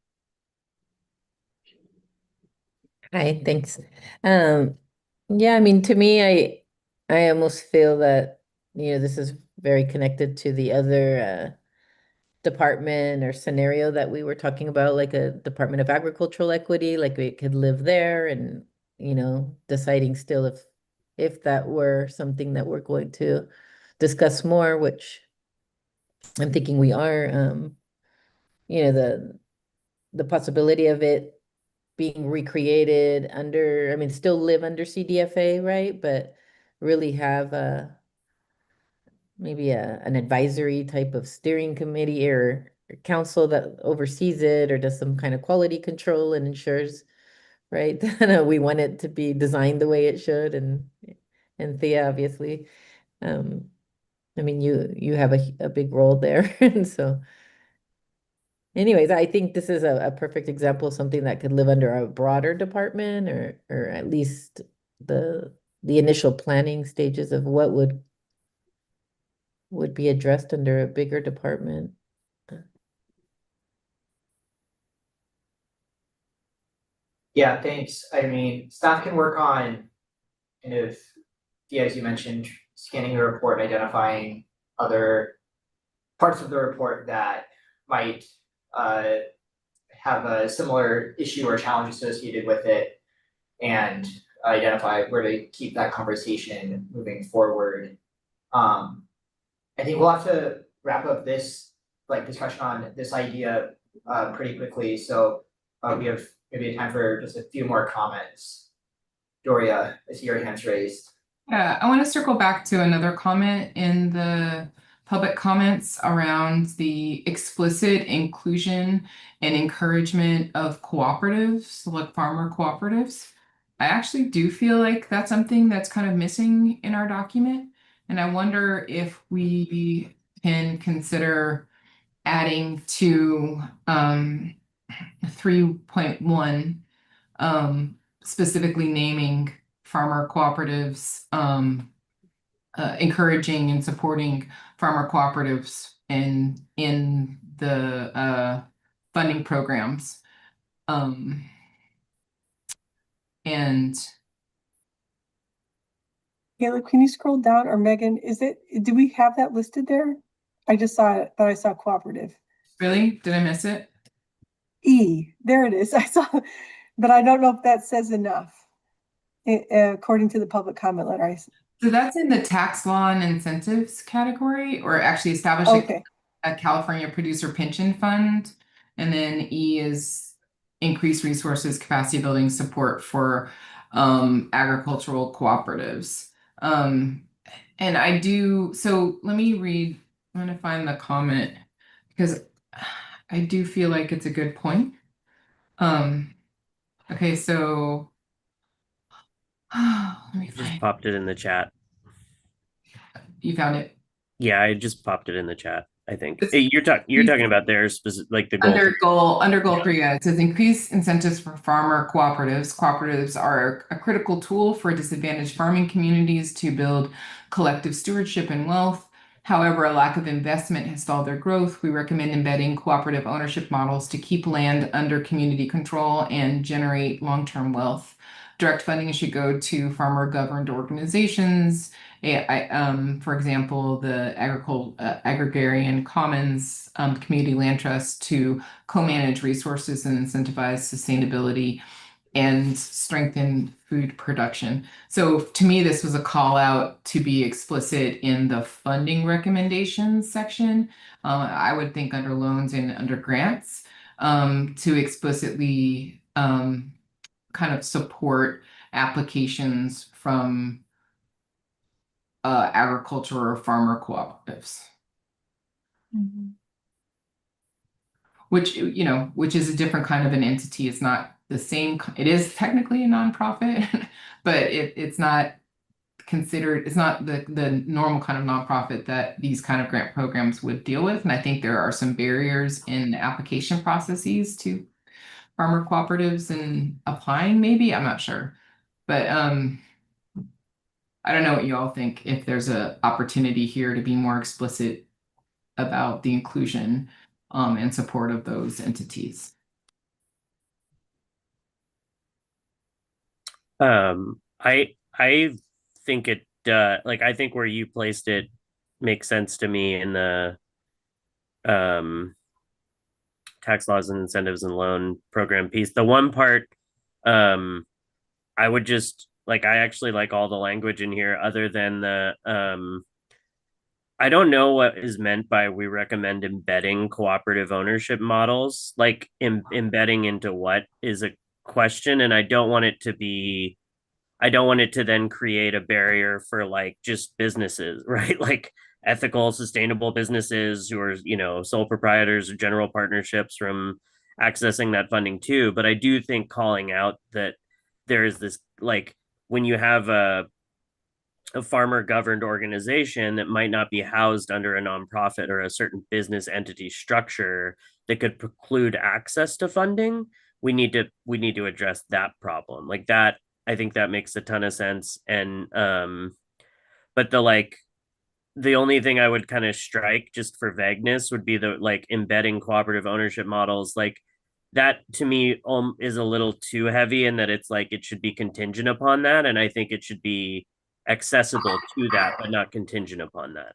S5: Hi, thanks. Yeah, I mean, to me, I almost feel that, this is very connected to the other department or scenario that we were talking about, like a Department of Agricultural Equity, like we could live there and, deciding still if that were something that we're going to discuss more, which I'm thinking we are, the possibility of it being recreated under, I mean, still live under CDFA, right? But really have maybe an advisory type of steering committee or council that oversees it or does some kind of quality control and ensures, right, that we want it to be designed the way it should. And Thea, obviously, I mean, you have a big role there. And so anyways, I think this is a perfect example of something that could live under a broader department or at least the initial planning stages of what would be addressed under a bigger department.
S6: Yeah, thanks. I mean, staff can work on kind of, yeah, as you mentioned, scanning the report, identifying other parts of the report that might have a similar issue or challenge associated with it, and identify where to keep that conversation moving forward. I think we'll have to wrap up this discussion on this idea pretty quickly. So we have maybe time for just a few more comments. Doria, I see your hand's raised.
S7: Yeah, I want to circle back to another comment in the public comments around the explicit inclusion and encouragement of cooperatives, like farmer cooperatives. I actually do feel like that's something that's kind of missing in our document. And I wonder if we can consider adding to 3.1, specifically naming farmer cooperatives, encouraging and supporting farmer cooperatives in the funding programs. And
S3: Caleb, can you scroll down, or Megan, do we have that listed there? I just saw it, but I saw cooperative.
S7: really, did I miss it?
S3: There it is. I saw, but I don't know if that says enough. According to the public comment letter.
S7: So that's in the tax law and incentives category, or actually establishing a California producer pension fund. And then E is increased resources, capacity building support for agricultural cooperatives. And I do, so let me read, I'm gonna find the comment because I do feel like it's a good point. Okay, so let me
S4: Just popped it in the chat.
S7: You found it?
S4: Yeah, I just popped it in the chat. I think you're talking about their specific, like the goal.
S7: Under goal 3, yeah, it says increase incentives for farmer cooperatives. Cooperatives are a critical tool for disadvantaged farming communities to build collective stewardship and wealth. However, a lack of investment has stalled their growth. We recommend embedding cooperative ownership models to keep land under community control and generate long-term wealth. Direct funding should go to farmer-governed organizations. For example, the Agrarian Commons Community Land Trust to co-manage resources and incentivize sustainability and strengthen food production. So to me, this was a call out to be explicit in the funding recommendations section. I would think under loans and under grants to explicitly kind of support applications from agriculture or farmer cooperatives.
S8: Mm-hmm.
S7: Which is a different kind of an entity. It's not the same, it is technically a nonprofit, but it's not considered, it's not the normal kind of nonprofit that these kind of grant programs would deal with. And I think there are some barriers in the application processes to farmer cooperatives and applying, maybe, I'm not sure. But I don't know what you all think, if there's a opportunity here to be more explicit about the inclusion and support of those entities.
S4: I think it like I think where you placed it makes sense to me in the tax laws and incentives and loan program piece. The one part I would just like, I actually like all the language in here other than the I don't know what is meant by we recommend embedding cooperative ownership models. Like embedding into what is a question, and I don't want it to then create a barrier for like just businesses, right? Like ethical, sustainable businesses who are, sole proprietors or general partnerships from accessing that funding too. But I do think calling out that there is this, like, when you have a farmer governed organization that might not be housed under a nonprofit or a certain business entity structure that could preclude access to funding, we need to address that problem. Like that, I think that makes a ton of sense. And but the only thing I would kind of strike just for vagueness would be the like embedding cooperative ownership models. Like that to me is a little too heavy, in that it's like it should be contingent upon that, and I think it should be accessible to that but not contingent upon that.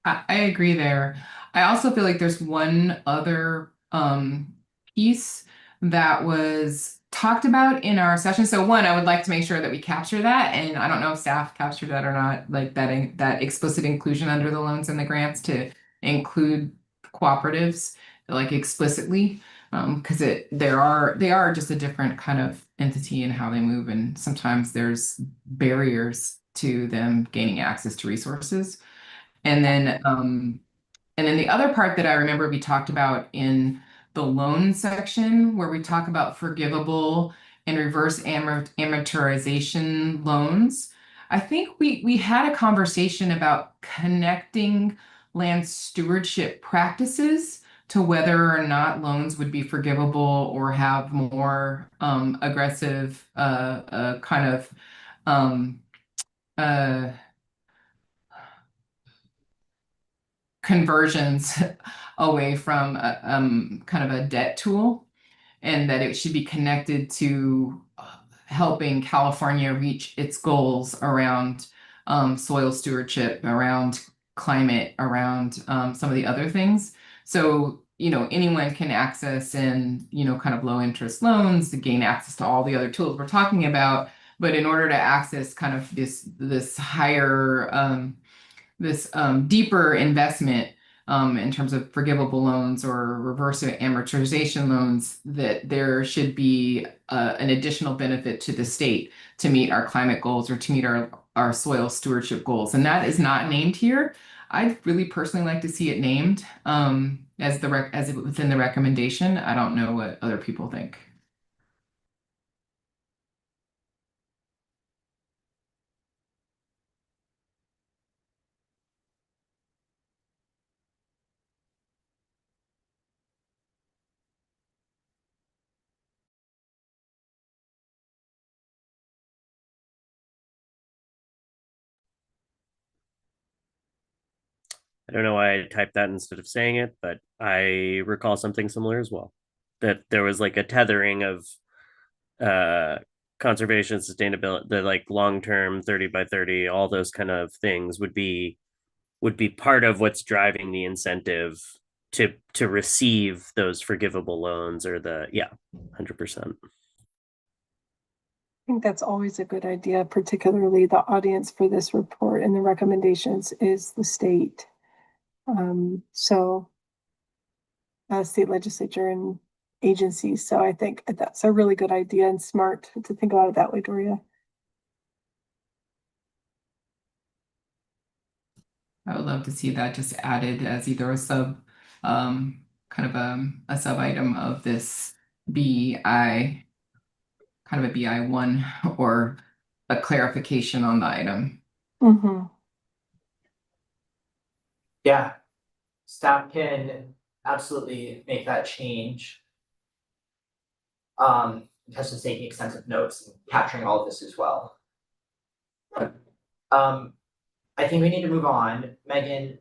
S7: I agree there. I also feel like there's one other piece that was talked about in our session. So one, I would like to make sure that we capture that, and I don't know if staff captured that or not, like that explicit inclusion under the loans and the grants to include cooperatives like explicitly, because they are just a different kind of entity in how they move, and sometimes there's barriers to them gaining access to resources. And then the other part that I remember we talked about in the loan section, where we talk about forgivable and reverse amortization loans. I think we had a conversation about connecting land stewardship practices to whether or not loans would be forgivable or have more aggressive kind of conversions away from kind of a debt tool, and that it should be connected to helping California reach its goals around soil stewardship, around climate, around some of the other things. So, anyone can access and, kind of low interest loans to gain access to all the other tools we're talking about. But in order to access kind of this higher, deeper investment in terms of forgivable loans or reverse amortization loans, that there should be an additional benefit to the state to meet our climate goals or to meet our soil stewardship goals. And that is not named here. I'd really personally like to see it named as within the recommendation. I don't know what other people think.
S4: I don't know why I typed that instead of saying it, but I recall something similar as well. That there was like a tethering of conservation, sustainability, the like long-term 30 by 30, all those kind of things would be part of what's driving the incentive to receive those forgivable loans, or 100%.
S3: I think that's always a good idea, particularly the audience for this report and the recommendations is the state. State legislature and agencies. So I think that's a really good idea and smart to think about it that way, Doria.
S7: I would love to see that just added as either a kind of a sub item of this BI, kind of a BI1, or a clarification on the item.
S3: Mm-hmm.
S6: Yeah, staff can absolutely make that change. Tessa's taking extensive notes and capturing all of this as well. I think we need to move on. Megan,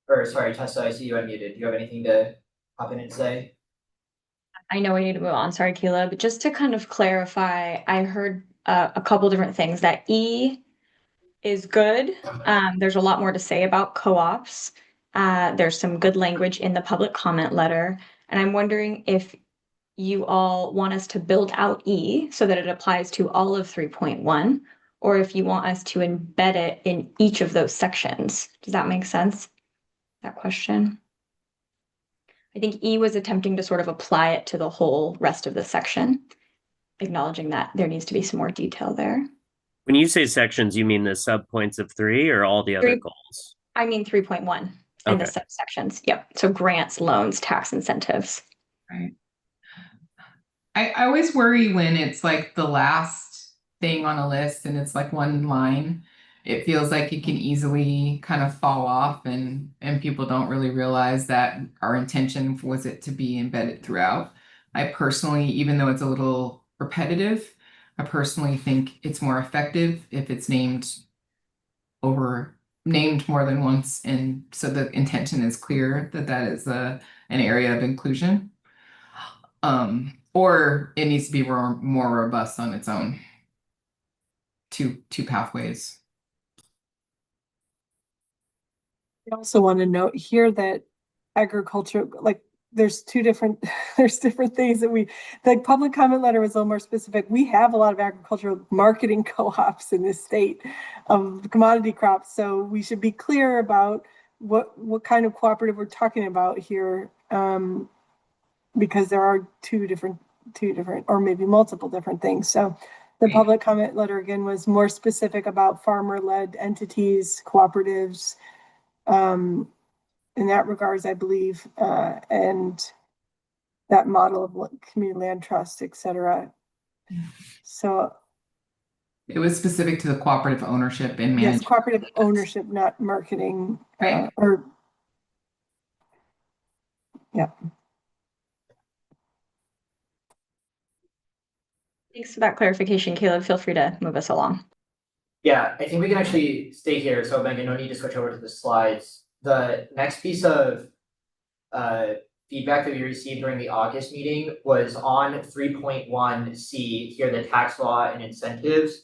S6: or sorry, Tessa, I see you unmuted. Do you have anything to hop in and say?
S8: I know we need to move on. Sorry, Caleb. Just to kind of clarify, I heard a couple different things. That E is good. There's a lot more to say about co-ops. There's some good language in the public comment letter. And I'm wondering if you all want us to build out E so that it applies to all of 3.1, or if you want us to embed it in each of those sections. Does that make sense? That question? I think E was attempting to sort of apply it to the whole rest of the section, acknowledging that there needs to be some more detail there.
S4: When you say sections, you mean the subpoints of 3 or all the other goals?
S8: I mean 3.1 and the
S4: Okay.
S8: subsections. Yep. So grants, loans, tax incentives.
S7: Right. I always worry when it's like the last thing on a list and it's like one line. It feels like it can easily kind of fall off and people don't really realize that our intention was it to be embedded throughout. I personally, even though it's a little repetitive, I personally think it's more effective if it's named more than once, and so the intention is clear that that is an area of inclusion. Or it needs to be more robust on its own. Two pathways.
S3: I also want to note here that agriculture, like there's different things that the public comment letter was a little more specific. We have a lot of agricultural marketing co-ops in this state of commodity crops. So we should be clear about what kind of cooperative we're talking about here. Because there are two different, or maybe multiple different things. So the public comment letter again was more specific about farmer-led entities, cooperatives, in that regards, I believe, and that model of community land trust, et cetera. So
S7: it was specific to the cooperative ownership and management.
S3: Yes, cooperative ownership, not marketing,
S7: right.
S3: Yeah.
S8: Thanks for that clarification, Caleb. Feel free to move us along.
S6: Yeah, I think we can actually stay here. So Megan, no need to switch over to the slides. The next piece of feedback that we received during the August meeting was on 3.1C, here the tax law and incentives.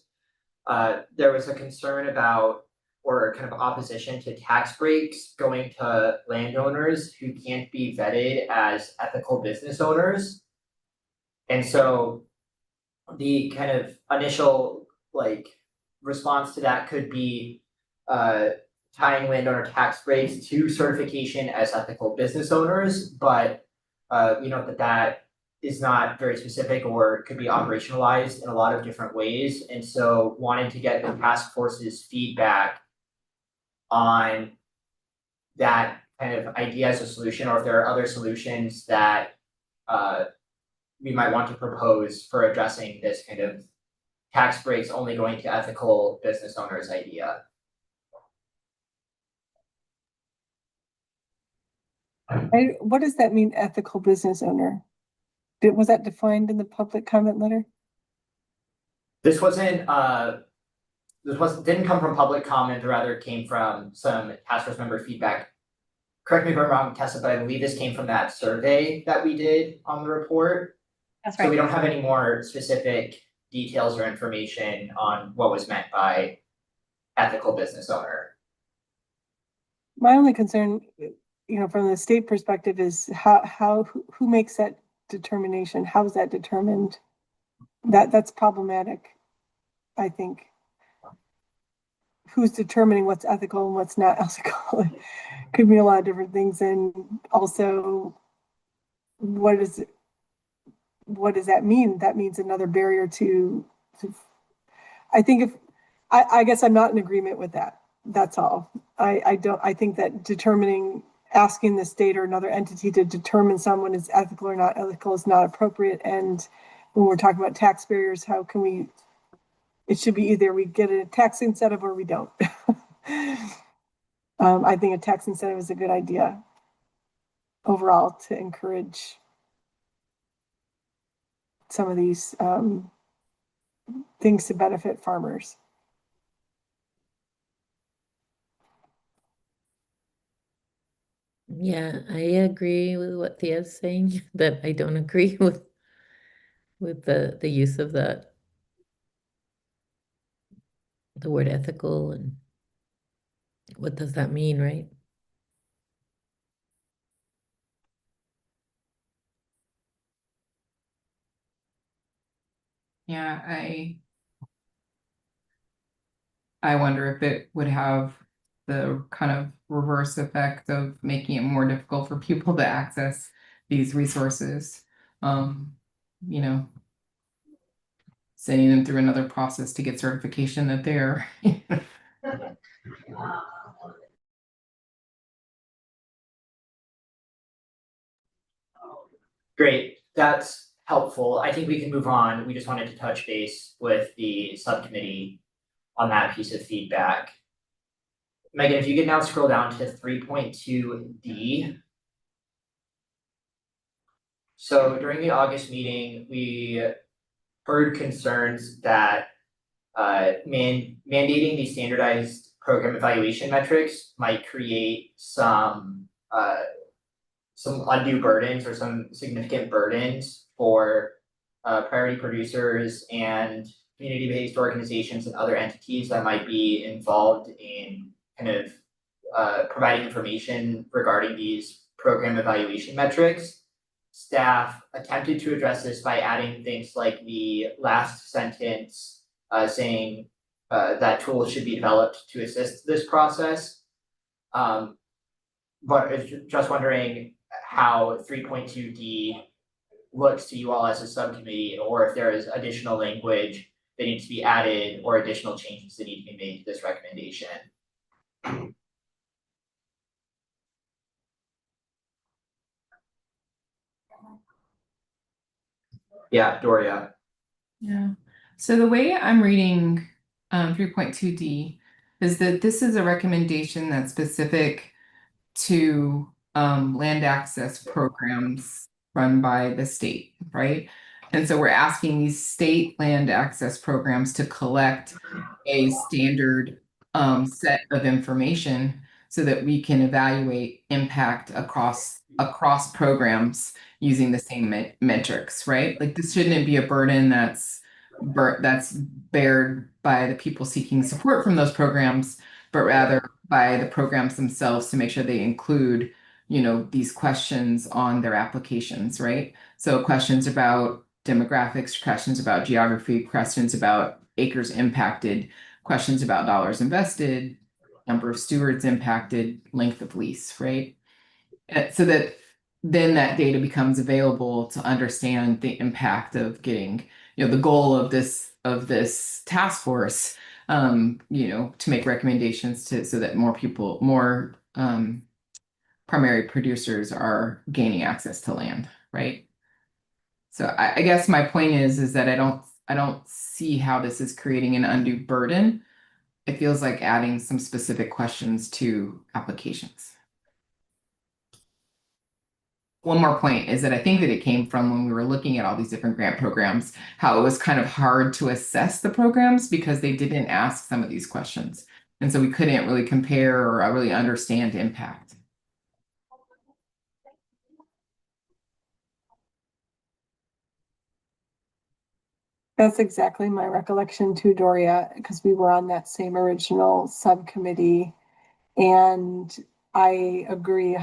S6: There was a concern about, or kind of opposition to tax breaks going to landowners who can't be vetted as ethical business owners. And so the kind of initial response to that could be tying landowner tax breaks to certification as ethical business owners, but we know that is not very specific or could be operationalized in a lot of different ways. And so wanting to get the task force's feedback on that kind of idea as a solution, or if there are other solutions that we might want to propose for addressing this kind of tax breaks only going to ethical business owners idea.
S3: What does that mean, ethical business owner? Was that defined in the public comment letter?
S6: This didn't come from public comment, rather it came from some task force member feedback. Correct me if I'm wrong, Tessa, but I believe this came from that survey that we did on the report.
S8: That's right.
S6: So we don't have any more specific details or information on what was meant by ethical business owner.
S3: My only concern, from the state perspective is who makes that determination? How is that determined? That's problematic, I think. Who's determining what's ethical and what's not ethical? Could mean a lot of different things. And also, what does that mean? That means another barrier to I think I guess I'm not in agreement with that. That's all. I think that asking the state or another entity to determine someone is ethical or not ethical is not appropriate. And when we're talking about tax barriers, how can we it should be either we get a tax incentive or we don't. I think a tax incentive is a good idea overall to encourage some of these things to benefit farmers.
S5: Yeah, I agree with what Thea's saying, but I don't agree with the use of the word ethical, and what does that mean, right?
S7: Yeah, I wonder if it would have the kind of reverse effect of making it more difficult for people to access these resources. You know, sending them through another process to get certification that they're
S6: Great, that's helpful. I think we can move on. We just wanted to touch base with the subcommittee on that piece of feedback. Megan, if you could now scroll down to 3.2D. So during the August meeting, we heard concerns that mandating these standardized program evaluation metrics might create some undue burdens or some significant burdens for priority producers and community-based organizations and other entities that might be involved in kind of providing information regarding these program evaluation metrics. Staff attempted to address this by adding things like the last sentence saying that tools should be developed to assist this process. But just wondering how 3.2D looks to you all as a subcommittee, or if there is additional language that needs to be added or additional changes that need to be made to this recommendation. Yeah, Doria.
S7: Yeah. So the way I'm reading 3.2D is that this is a recommendation that's specific to land access programs run by the state, right? And so we're asking these state land access programs to collect a standard set of information so that we can evaluate impact across programs using the same metrics, right? Like this shouldn't be a burden that's bared by the people seeking support from those programs, but rather by the programs themselves to make sure they include, these questions on their applications, right? So questions about demographics, questions about geography, questions about acres impacted, questions about dollars invested, number of stewards impacted, length of lease, right? So that then that data becomes available to understand the impact of getting, the goal of this task force, to make recommendations so that more primary producers are gaining access to land, right? So I guess my point is that I don't see how this is creating an undue burden. It feels like adding some specific questions to applications. One more point is that I think that it came from when we were looking at all these different grant programs, how it was kind of hard to assess the programs because they didn't ask some of these questions. And so we couldn't really compare or really understand impact.
S3: That's exactly my recollection too, Doria, because we were on that same original subcommittee. And I agree.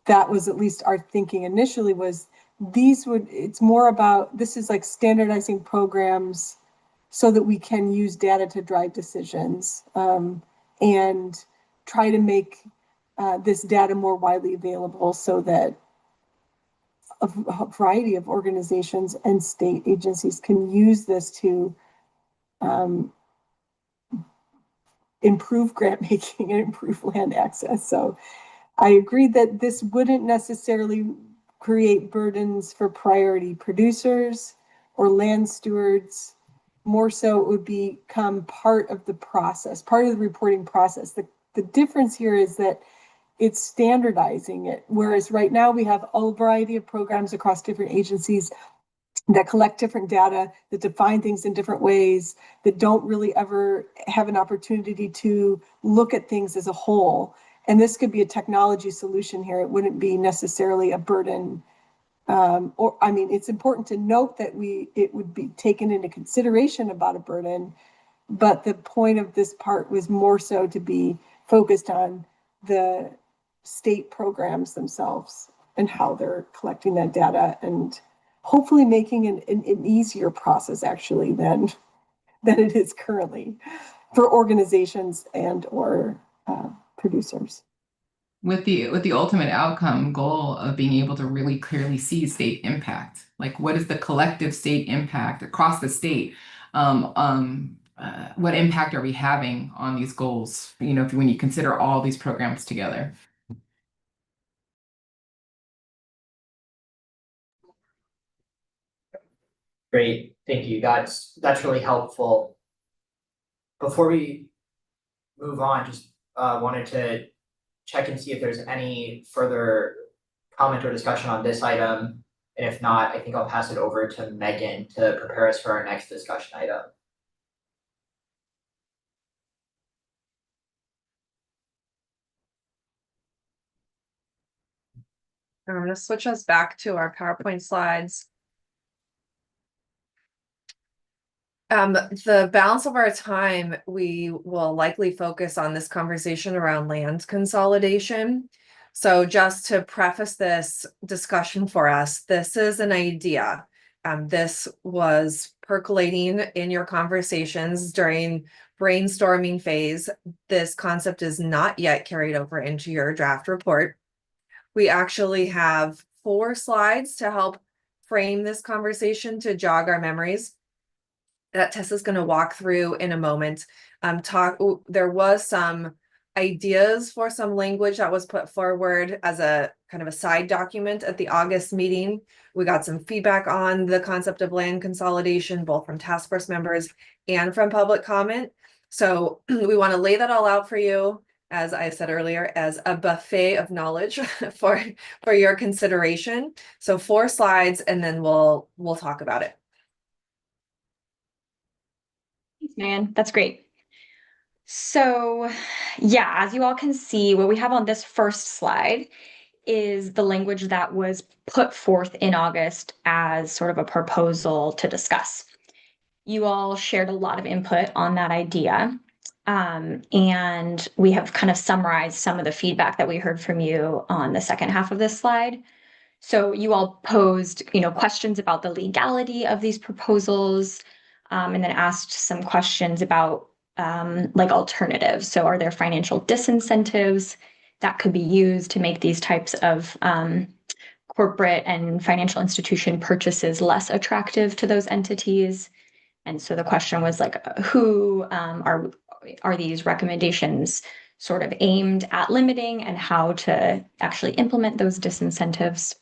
S3: That was at least our thinking initially was it's more about, this is like standardizing programs so that we can use data to drive decisions and try to make this data more widely available so that a variety of organizations and state agencies can use this to improve grant making and improve land access. So I agree that this wouldn't necessarily create burdens for priority producers or land stewards. more so it would become part of the process, part of the reporting process. The difference here is that it's standardizing it, whereas right now we have a variety of programs across different agencies that collect different data, that define things in different ways, that don't really ever have an opportunity to look at things as a whole. And this could be a technology solution here. It wouldn't be necessarily a burden. It's important to note that it would be taken into consideration about a burden, but the point of this part was more so to be focused on the state programs themselves and how they're collecting that data, and hopefully making an easier process actually than it is currently for organizations and or producers.
S7: With the ultimate outcome goal of being able to really clearly see state impact, like what is the collective state impact across the state? What impact are we having on these goals? When you consider all these programs together.
S6: Great, thank you. That's really helpful. Before we move on, just wanted to check and see if there's any further comment or discussion on this item. And if not, I think I'll pass it over to Megan to prepare us for our next discussion item.
S1: I'm going to switch us back to our PowerPoint slides. The balance of our time, we will likely focus on this conversation around land consolidation. So just to preface this discussion for us, this is an idea. This was percolating in your conversations during brainstorming phase. This concept is not yet carried over into your draft report. We actually have 4 slides to help frame this conversation to jog our memories that Tessa's going to walk through in a moment. There was some ideas for some language that was put forward as a kind of a side document at the August meeting. We got some feedback on the concept of land consolidation, both from task force members and from public comment. So we want to lay that all out for you, as I said earlier, as a buffet of knowledge for your consideration. So 4 slides, and then we'll talk about it.
S8: Thanks, Megan. That's great. So yeah, as you all can see, what we have on this first slide is the language that was put forth in August as sort of a proposal to discuss. You all shared a lot of input on that idea. And we have kind of summarized some of the feedback that we heard from you on the second half of this slide. So you all posed, questions about the legality of these proposals, and then asked some questions about like alternatives. So are there financial disincentives that could be used to make these types of corporate and financial institution purchases less attractive to those entities? And so the question was like, who are these recommendations sort of aimed at limiting, and how to actually implement those disincentives?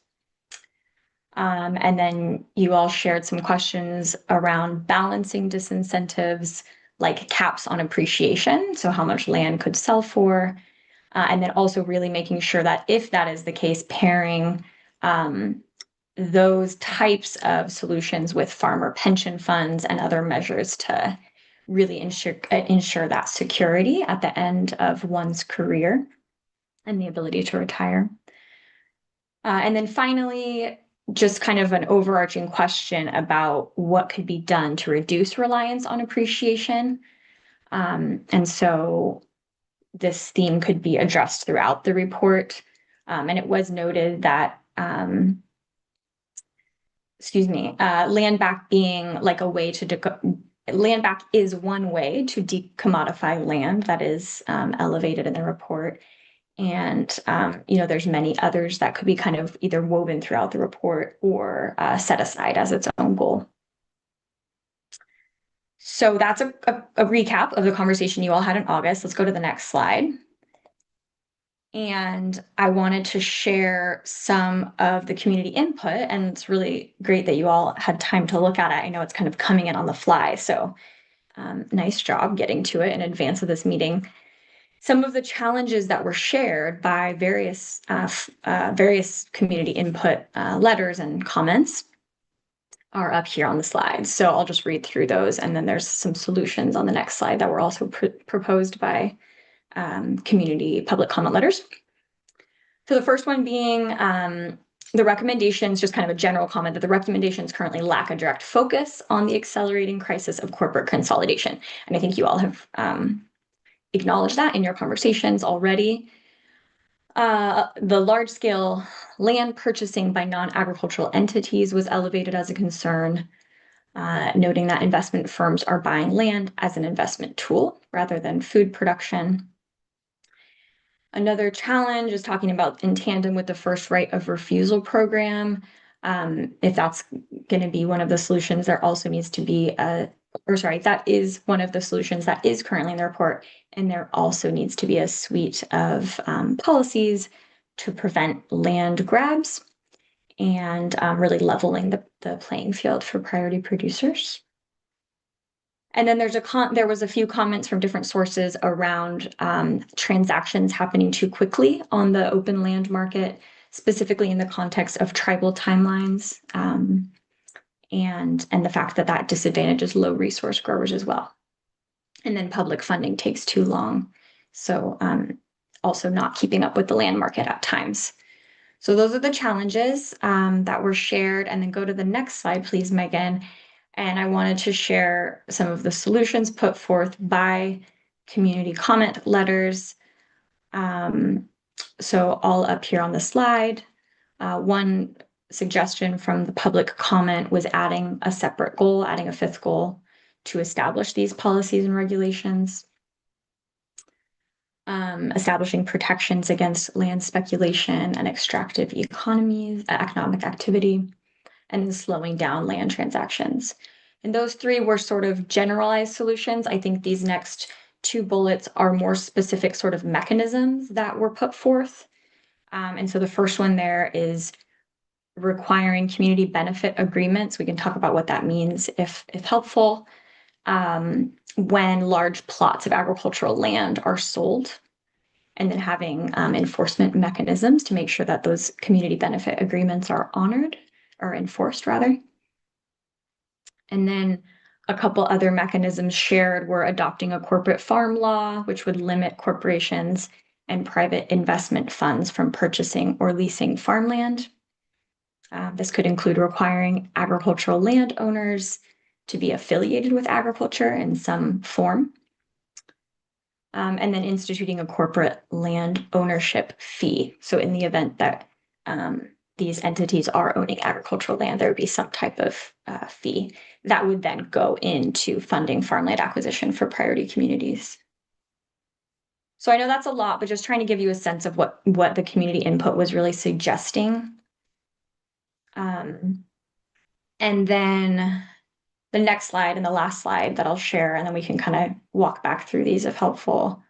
S8: And then you all shared some questions around balancing disincentives, like caps on appreciation, so how much land could sell for, and then also really making sure that if that is the case, pairing those types of solutions with farmer pension funds and other measures to really ensure that security at the end of one's career and the ability to retire. And then finally, just kind of an overarching question about what could be done to reduce reliance on appreciation. And so this theme could be addressed throughout the report. And it was noted that, land back being like a way to, land back is one way to decommodify land that is elevated in the report. And, there's many others that could be kind of either woven throughout the report or set aside as its own goal. So that's a recap of the conversation you all had in August. Let's go to the next slide. And I wanted to share some of the community input, and it's really great that you all had time to look at it. I know it's kind of coming in on the fly, so nice job getting to it in advance of this meeting. Some of the challenges that were shared by various community input letters and comments are up here on the slide. So I'll just read through those, and then there's some solutions on the next slide that were also proposed by community public comment letters. So the first one being the recommendations, just kind of a general comment that the recommendations currently lack a direct focus on the accelerating crisis of corporate consolidation. And I think you all have acknowledged that in your conversations already. The large-scale land purchasing by non-agricultural entities was elevated as a concern, noting that investment firms are buying land as an investment tool rather than food production. Another challenge is talking about in tandem with the first right of refusal program. If that's going to be one of the solutions, there also needs to be that is one of the solutions that is currently in the report. And there also needs to be a suite of policies to prevent land grabs and really leveling the playing field for priority producers. And then there was a few comments from different sources around transactions happening too quickly on the open land market, specifically in the context of tribal timelines, and the fact that that disadvantages low resource growers as well. And then public funding takes too long. So also not keeping up with the land market at times. So those are the challenges that were shared. And then go to the next slide, please, Megan. And I wanted to share some of the solutions put forth by community comment letters. So all up here on the slide. One suggestion from the public comment was adding a separate goal, adding a fifth goal to establish these policies and regulations. Establishing protections against land speculation and extractive economic activity, and then slowing down land transactions. And those three were sort of generalized solutions. I think these next two bullets are more specific sort of mechanisms that were put forth. And so the first one there is requiring community benefit agreements. We can talk about what that means if helpful. When large plots of agricultural land are sold, and then having enforcement mechanisms to make sure that those community benefit agreements are honored or enforced rather. And then a couple other mechanisms shared were adopting a corporate farm law, which would limit corporations and private investment funds from purchasing or leasing farmland. This could include requiring agricultural landowners to be affiliated with agriculture in some form. And then instituting a corporate land ownership fee. So in the event that these entities are owning agricultural land, there would be some type of fee that would then go into funding farmland acquisition for priority communities. So I know that's a lot, but just trying to give you a sense of what the community input was really suggesting. And then the next slide and the last slide that I'll share, and then we can kind of walk back through these if helpful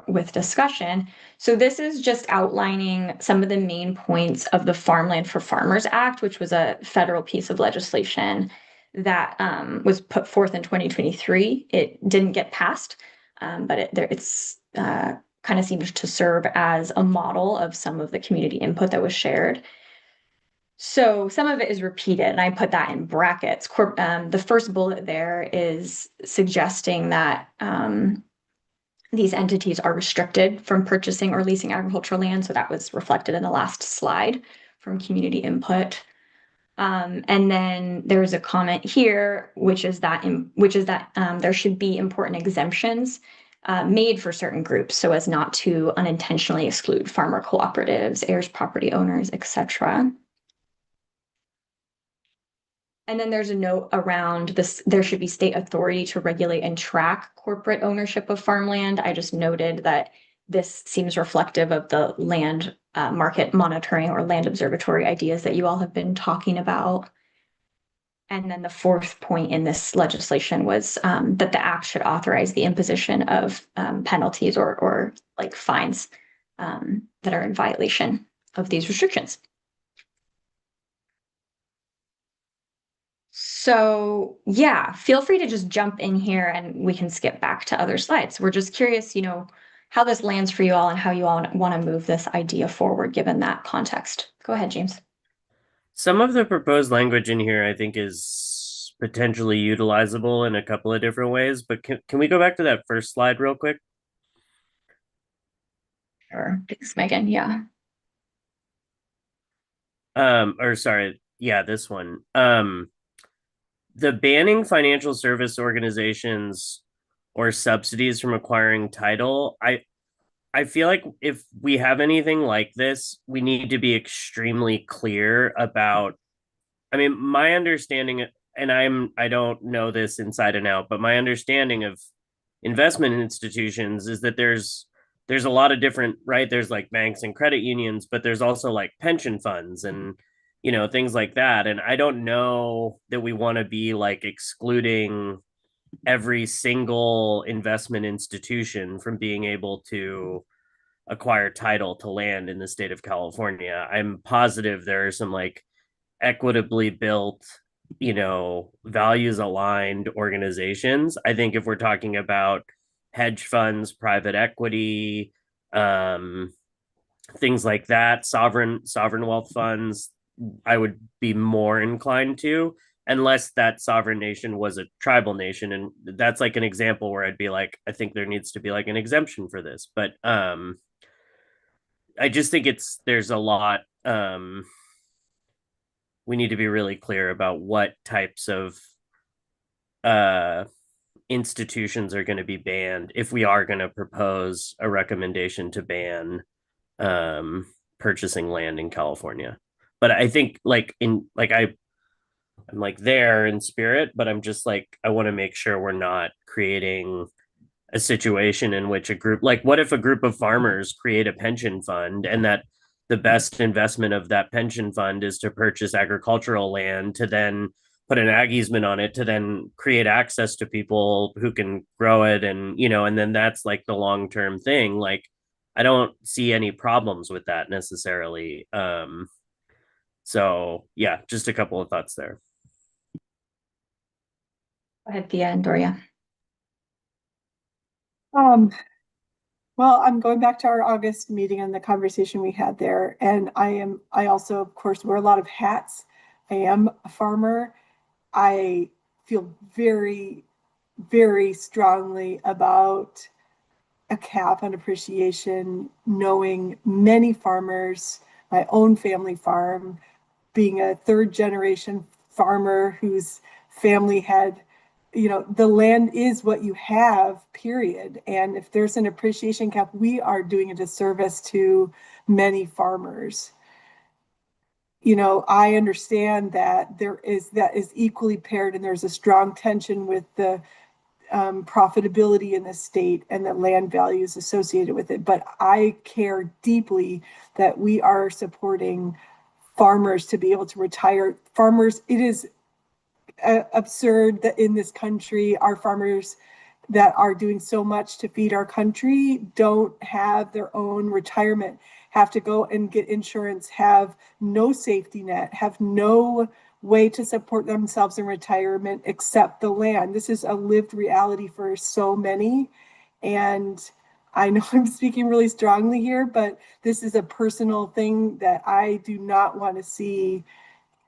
S8: with discussion. So this is just outlining some of the main points of the Farmland for Farmers Act, which was a federal piece of legislation that was put forth in 2023. It didn't get passed, but it's kind of seems to serve as a model of some of the community input that was shared. So some of it is repeated, and I put that in brackets. The first bullet there is suggesting that these entities are restricted from purchasing or leasing agricultural land. So that was reflected in the last slide from community input. And then there's a comment here, which is that there should be important exemptions made for certain groups so as not to unintentionally exclude farmer cooperatives, heirs property owners, etc. And then there's a note around this, there should be state authority to regulate and track corporate ownership of farmland. I just noted that this seems reflective of the land market monitoring or land observatory ideas that you all have been talking about. And then the fourth point in this legislation was that the act should authorize the imposition of penalties or like fines that are in violation of these restrictions. So yeah, feel free to just jump in here and we can skip back to other slides. We're just curious, how this lands for you all and how you all want to move this idea forward given that context. Go ahead, James.
S4: Some of the proposed language in here, I think, is potentially utilizable in a couple of different ways, but can we go back to that first slide real quick?
S8: Sure. Thanks, Megan. Yeah.
S4: Or sorry, yeah, this one. The banning financial service organizations or subsidies from acquiring title, I feel like if we have anything like this, we need to be extremely clear about, I mean, my understanding, and I don't know this inside and out, but my understanding of investment institutions is that there's a lot of different, right? There's like banks and credit unions, but there's also like pension funds and things like that. And I don't know that we want to be like excluding every single investment institution from being able to acquire title to land in the state of California. I'm positive there are some like equitably built, values aligned organizations. I think if we're talking about hedge funds, private equity, things like that, sovereign wealth funds, I would be more inclined to, unless that sovereign nation was a tribal nation. And that's like an example where I'd be like, I think there needs to be like an exemption for this. But I just think there's a lot. We need to be really clear about what types of institutions are going to be banned if we are going to propose a recommendation to ban purchasing land in California. But I think I'm like there in spirit, but I'm just like, I want to make sure we're not creating a situation in which a group, like what if a group of farmers create a pension fund and that the best investment of that pension fund is to purchase agricultural land to then put an ag easement on it to then create access to people who can grow it and then that's like the long-term thing. Like I don't see any problems with that necessarily. So yeah, just a couple of thoughts there.
S8: Go ahead, Thea and Doria.
S3: Well, I'm going back to our August meeting and the conversation we had there. And I also, of course, wear a lot of hats. I am a farmer. I feel very, very strongly about a cap on appreciation, knowing many farmers, my own family farm, being a third generation farmer whose family had, the land is what you have, period. And if there's an appreciation cap, we are doing a disservice to many farmers. I understand that that is equally paired and there's a strong tension with the profitability in the state and the land values associated with it. But I care deeply that we are supporting farmers to be able to retire. Farmers, it is absurd that in this country, our farmers that are doing so much to feed our country don't have their own retirement, have to go and get insurance, have no safety net, have no way to support themselves in retirement except the land. This is a lived reality for so many. And I know I'm speaking really strongly here, but this is a personal thing that I do not want to see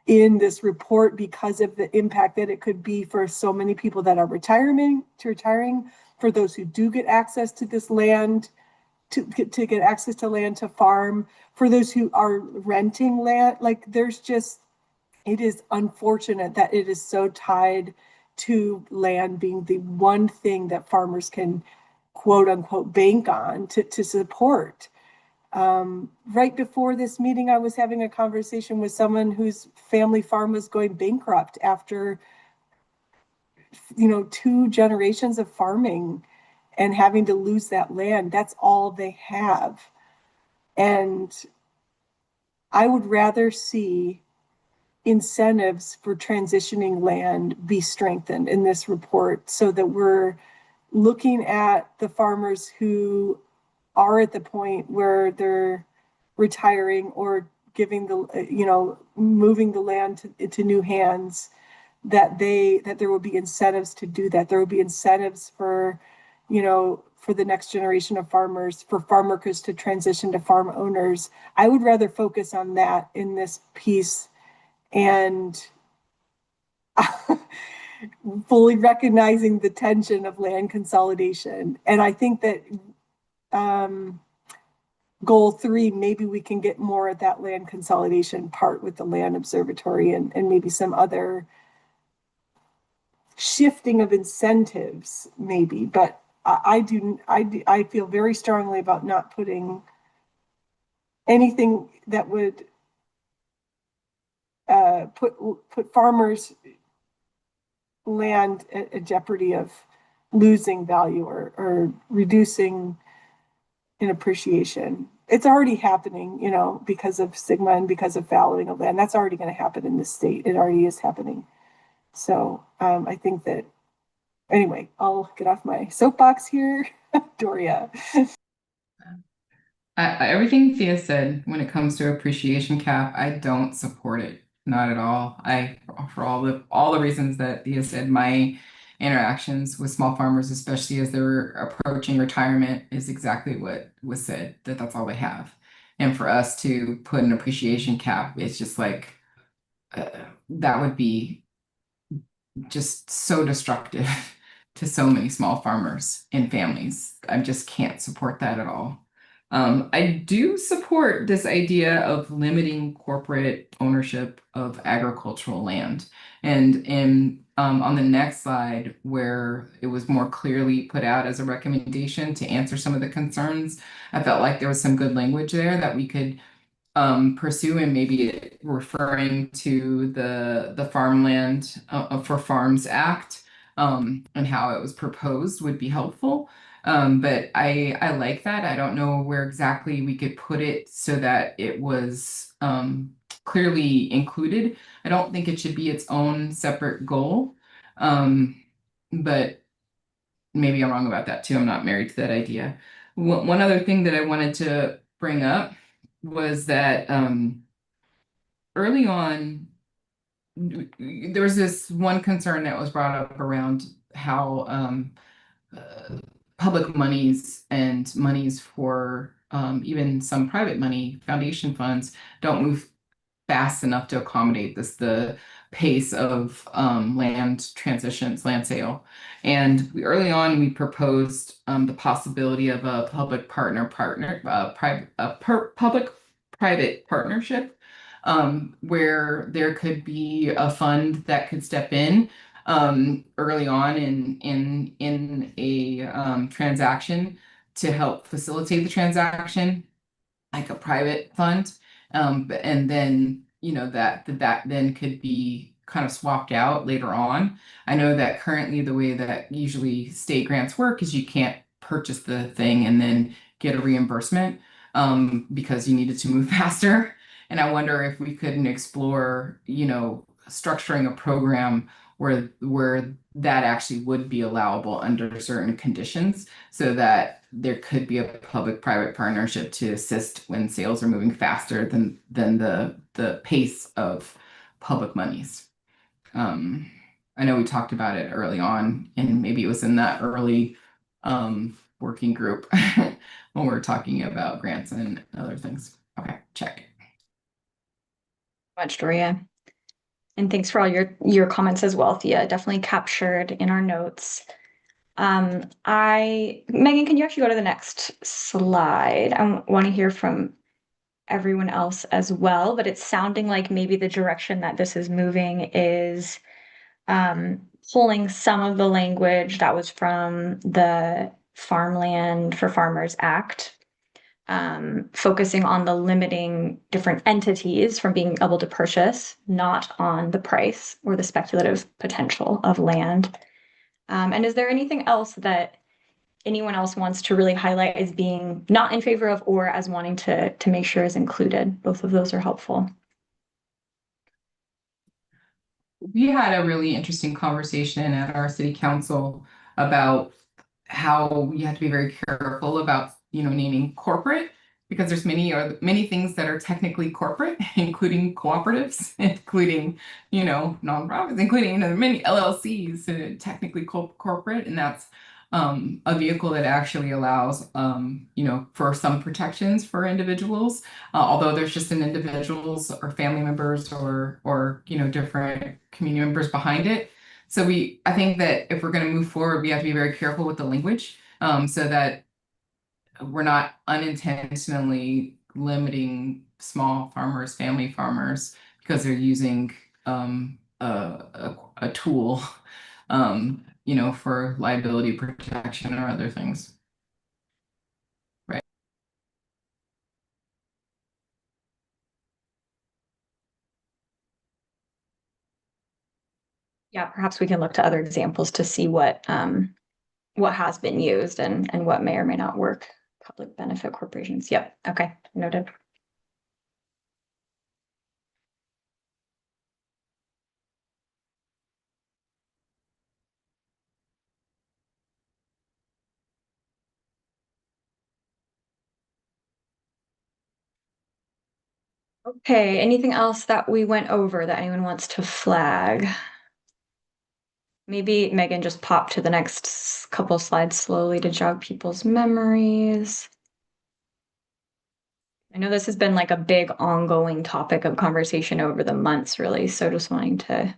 S3: in this report because of the impact that it could be for so many people that are retiring, for those who do get access to this land, to get access to land to farm, for those who are renting land. Like it is unfortunate that it is so tied to land being the one thing that farmers can quote unquote bank on to support. Right before this meeting, I was having a conversation with someone whose family farm was going bankrupt after, 2 generations of farming and having to lose that land. That's all they have. And I would rather see incentives for transitioning land be strengthened in this report so that we're looking at the farmers who are at the point where they're retiring or giving the, moving the land to new hands, that there will be incentives to do that. There will be incentives for, for the next generation of farmers, for farm workers to transition to farm owners. I would rather focus on that in this piece, and fully recognizing the tension of land consolidation. And I think that goal 3, maybe we can get more at that land consolidation part with the land observatory and maybe some other shifting of incentives, maybe. But I feel very strongly about not putting anything that would put farmers' land at jeopardy of losing value or reducing in appreciation. It's already happening, because of stigma and because of fallowing of land. That's already going to happen in this state. It already is happening. So I think that, anyway, I'll get off my soapbox here. Doria.
S7: Everything Thea said when it comes to appreciation cap, I don't support it. Not at all. For all the reasons that Thea said, my interactions with small farmers, especially as they're approaching retirement, is exactly what was said, that's all they have. And for us to put an appreciation cap, it's just like, that would be just so destructive to so many small farmers and families. I just can't support that at all. I do support this idea of limiting corporate ownership of agricultural land. And on the next slide, where it was more clearly put out as a recommendation to answer some of the concerns, I felt like there was some good language there that we could pursue, and maybe referring to the Farmland for Farms Act and how it was proposed would be helpful. But I like that. I don't know where exactly we could put it so that it was clearly included. I don't think it should be its own separate goal. But maybe I'm wrong about that too. I'm not married to that idea. One other thing that I wanted to bring up was that early on, there was this one concern that was brought up around how public monies and monies for even some private money, foundation funds, don't move fast enough to accommodate the pace of land transitions, land sale. And early on, we proposed the possibility of a public-private partnership, where there could be a fund that could step in early on in a transaction to help facilitate the transaction, like a private fund. And then, that then could be kind of swapped out later on. I know that currently the way that usually state grants work is you can't purchase the thing and then get a reimbursement because you needed to move faster. And I wonder if we couldn't explore, structuring a program where that actually would be allowable under certain conditions, so that there could be a public-private partnership to assist when sales are moving faster than the pace of public monies. I know we talked about it early on, and maybe it was in that early working group when we were talking about grants and other things. Okay, check.
S8: Much, Doria. And thanks for all your comments as well, Thea. Definitely captured in our notes. Megan, can you actually go to the next slide? I want to hear from everyone else as well, but it's sounding like maybe the direction that this is moving is pulling some of the language that was from the Farmland for Farmers Act, focusing on the limiting different entities from being able to purchase, not on the price or the speculative potential of land. And is there anything else that anyone else wants to really highlight as being not in favor of or as wanting to make sure is included? Both of those are helpful.
S7: We had a really interesting conversation at our city council about how we have to be very careful about naming corporate, because there's many things that are technically corporate, including cooperatives, including, nonprofits, including, many LLCs, technically corporate, and that's a vehicle that actually allows, for some protections for individuals, although there's just an individuals or family members or different community members behind it. So I think that if we're going to move forward, we have to be very careful with the language, so that we're not unintentionally limiting small farmers, family farmers, because they're using a tool, for liability protection or other things. Right.
S8: Yeah, perhaps we can look to other examples to see what has been used and what may or may not work. Public benefit corporations. Yep. Okay. Noted. Okay, anything else that we went over that anyone wants to flag? Maybe Megan just pop to the next couple slides slowly to jog people's memories. I know this has been like a big ongoing topic of conversation over the months, really. So just wanting to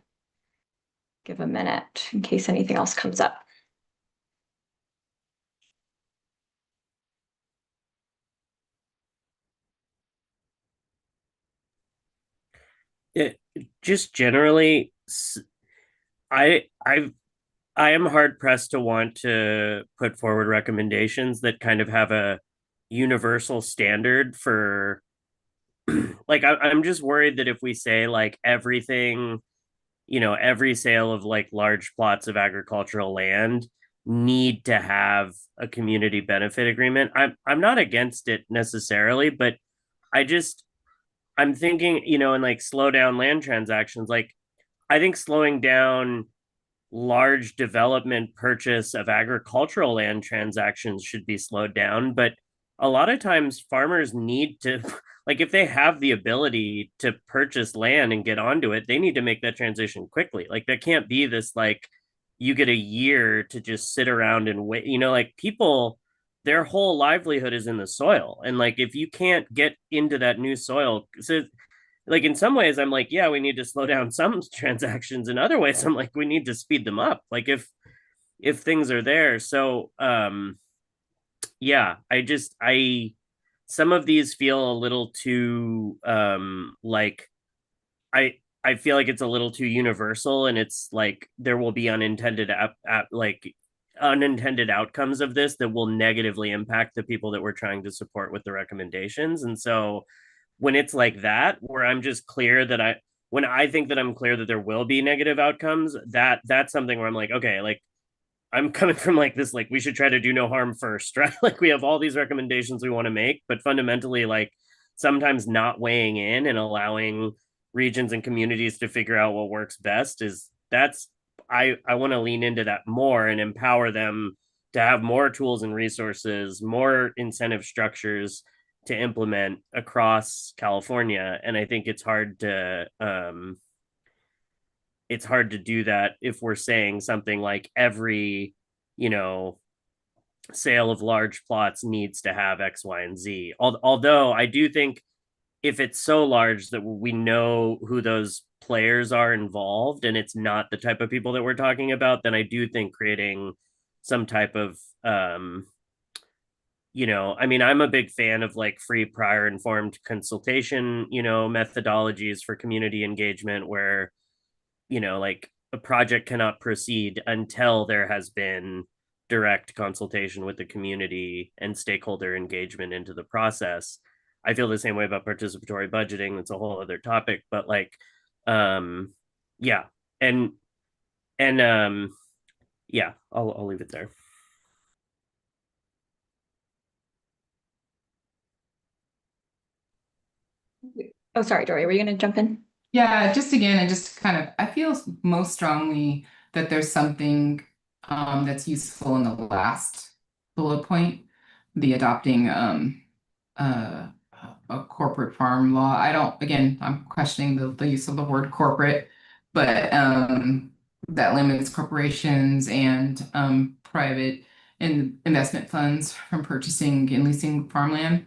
S8: give a minute in case anything else comes up.
S4: Just generally, I am hard pressed to want to put forward recommendations that kind of have a universal standard for like I'm just worried that if we say like everything, every sale of like large plots of agricultural land need to have a community benefit agreement. I'm not against it necessarily, but I'm thinking, and like slow down land transactions. Like I think slowing down large development purchase of agricultural land transactions should be slowed down, but a lot of times farmers need to like if they have the ability to purchase land and get onto it, they need to make that transition quickly. Like that can't be this like you get a year to just sit around and wait. Like people, their whole livelihood is in the soil, and like if you can't get into that new soil, so like in some ways I'm like, yeah, we need to slow down some transactions. In other ways I'm like, we need to speed them up, like if things are there. So yeah, I some of these feel a little too like I feel like it's a little too universal, and it's like there will be unintended unintended outcomes of this that will negatively impact the people that we're trying to support with the recommendations. And so when it's like that, where I'm just clear that when I think that I'm clear that there will be negative outcomes, that's something where I'm like, okay, like I'm coming from like this, like we should try to do no harm first, right? Like we have all these recommendations we want to make, but fundamentally, like sometimes not weighing in and allowing regions and communities to figure out what works best I want to lean into that more and empower them to have more tools and resources, more incentive structures to implement across California. And I think it's hard to do that if we're saying something like every, sale of large plots needs to have X, Y, and Z. Although I do think if it's so large that we know who those players are involved and it's not the type of people that we're talking about, then I do think creating some type of I'm a big fan of like free prior informed consultation, methodologies for community engagement where, like a project cannot proceed until there has been direct consultation with the community and stakeholder engagement into the process. I feel the same way about participatory budgeting. That's a whole other topic, but like, yeah. And yeah, I'll leave it there.
S8: Oh, sorry, Dory, were you going to jump in?
S7: Yeah, just again, and just kind of, I feel most strongly that there's something that's useful in the last bullet point, the adopting a corporate farm law. I'm questioning the use of the word corporate, but that limits corporations and private investment funds from purchasing and leasing farmland.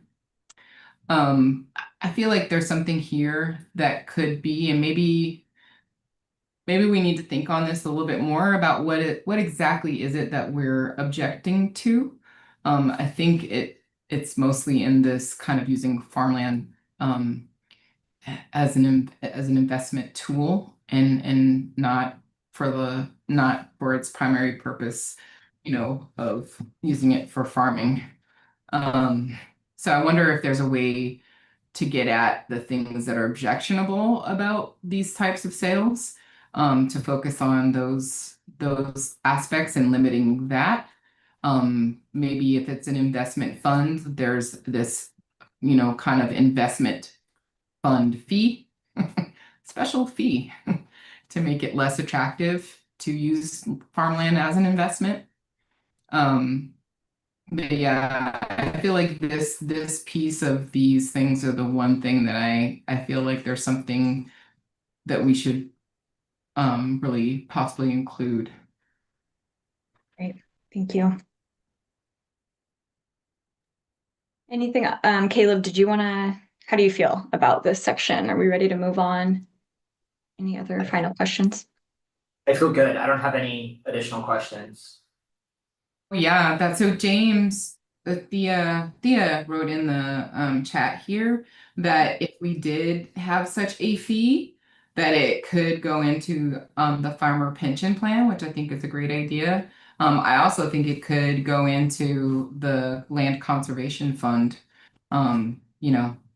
S7: I feel like there's something here that could be, and maybe we need to think on this a little bit more about what exactly is it that we're objecting to. I think it's mostly in this kind of using farmland as an investment tool and not for its primary purpose, of using it for farming. So I wonder if there's a way to get at the things that are objectionable about these types of sales, to focus on those aspects and limiting that. Maybe if it's an investment fund, there's this, kind of investment fund fee, special fee to make it less attractive to use farmland as an investment. But yeah, I feel like this piece of these things are the one thing that I feel like there's something that we should really possibly include.
S8: Great, thank you. Anything, Caleb, how do you feel about this section? Are we ready to move on? Any other final questions?
S6: I feel good. I don't have any additional questions.
S7: Yeah, that's so James, Thea wrote in the chat here that if we did have such a fee, that it could go into the farmer pension plan, which I think is a great idea. I also think it could go into the land conservation fund,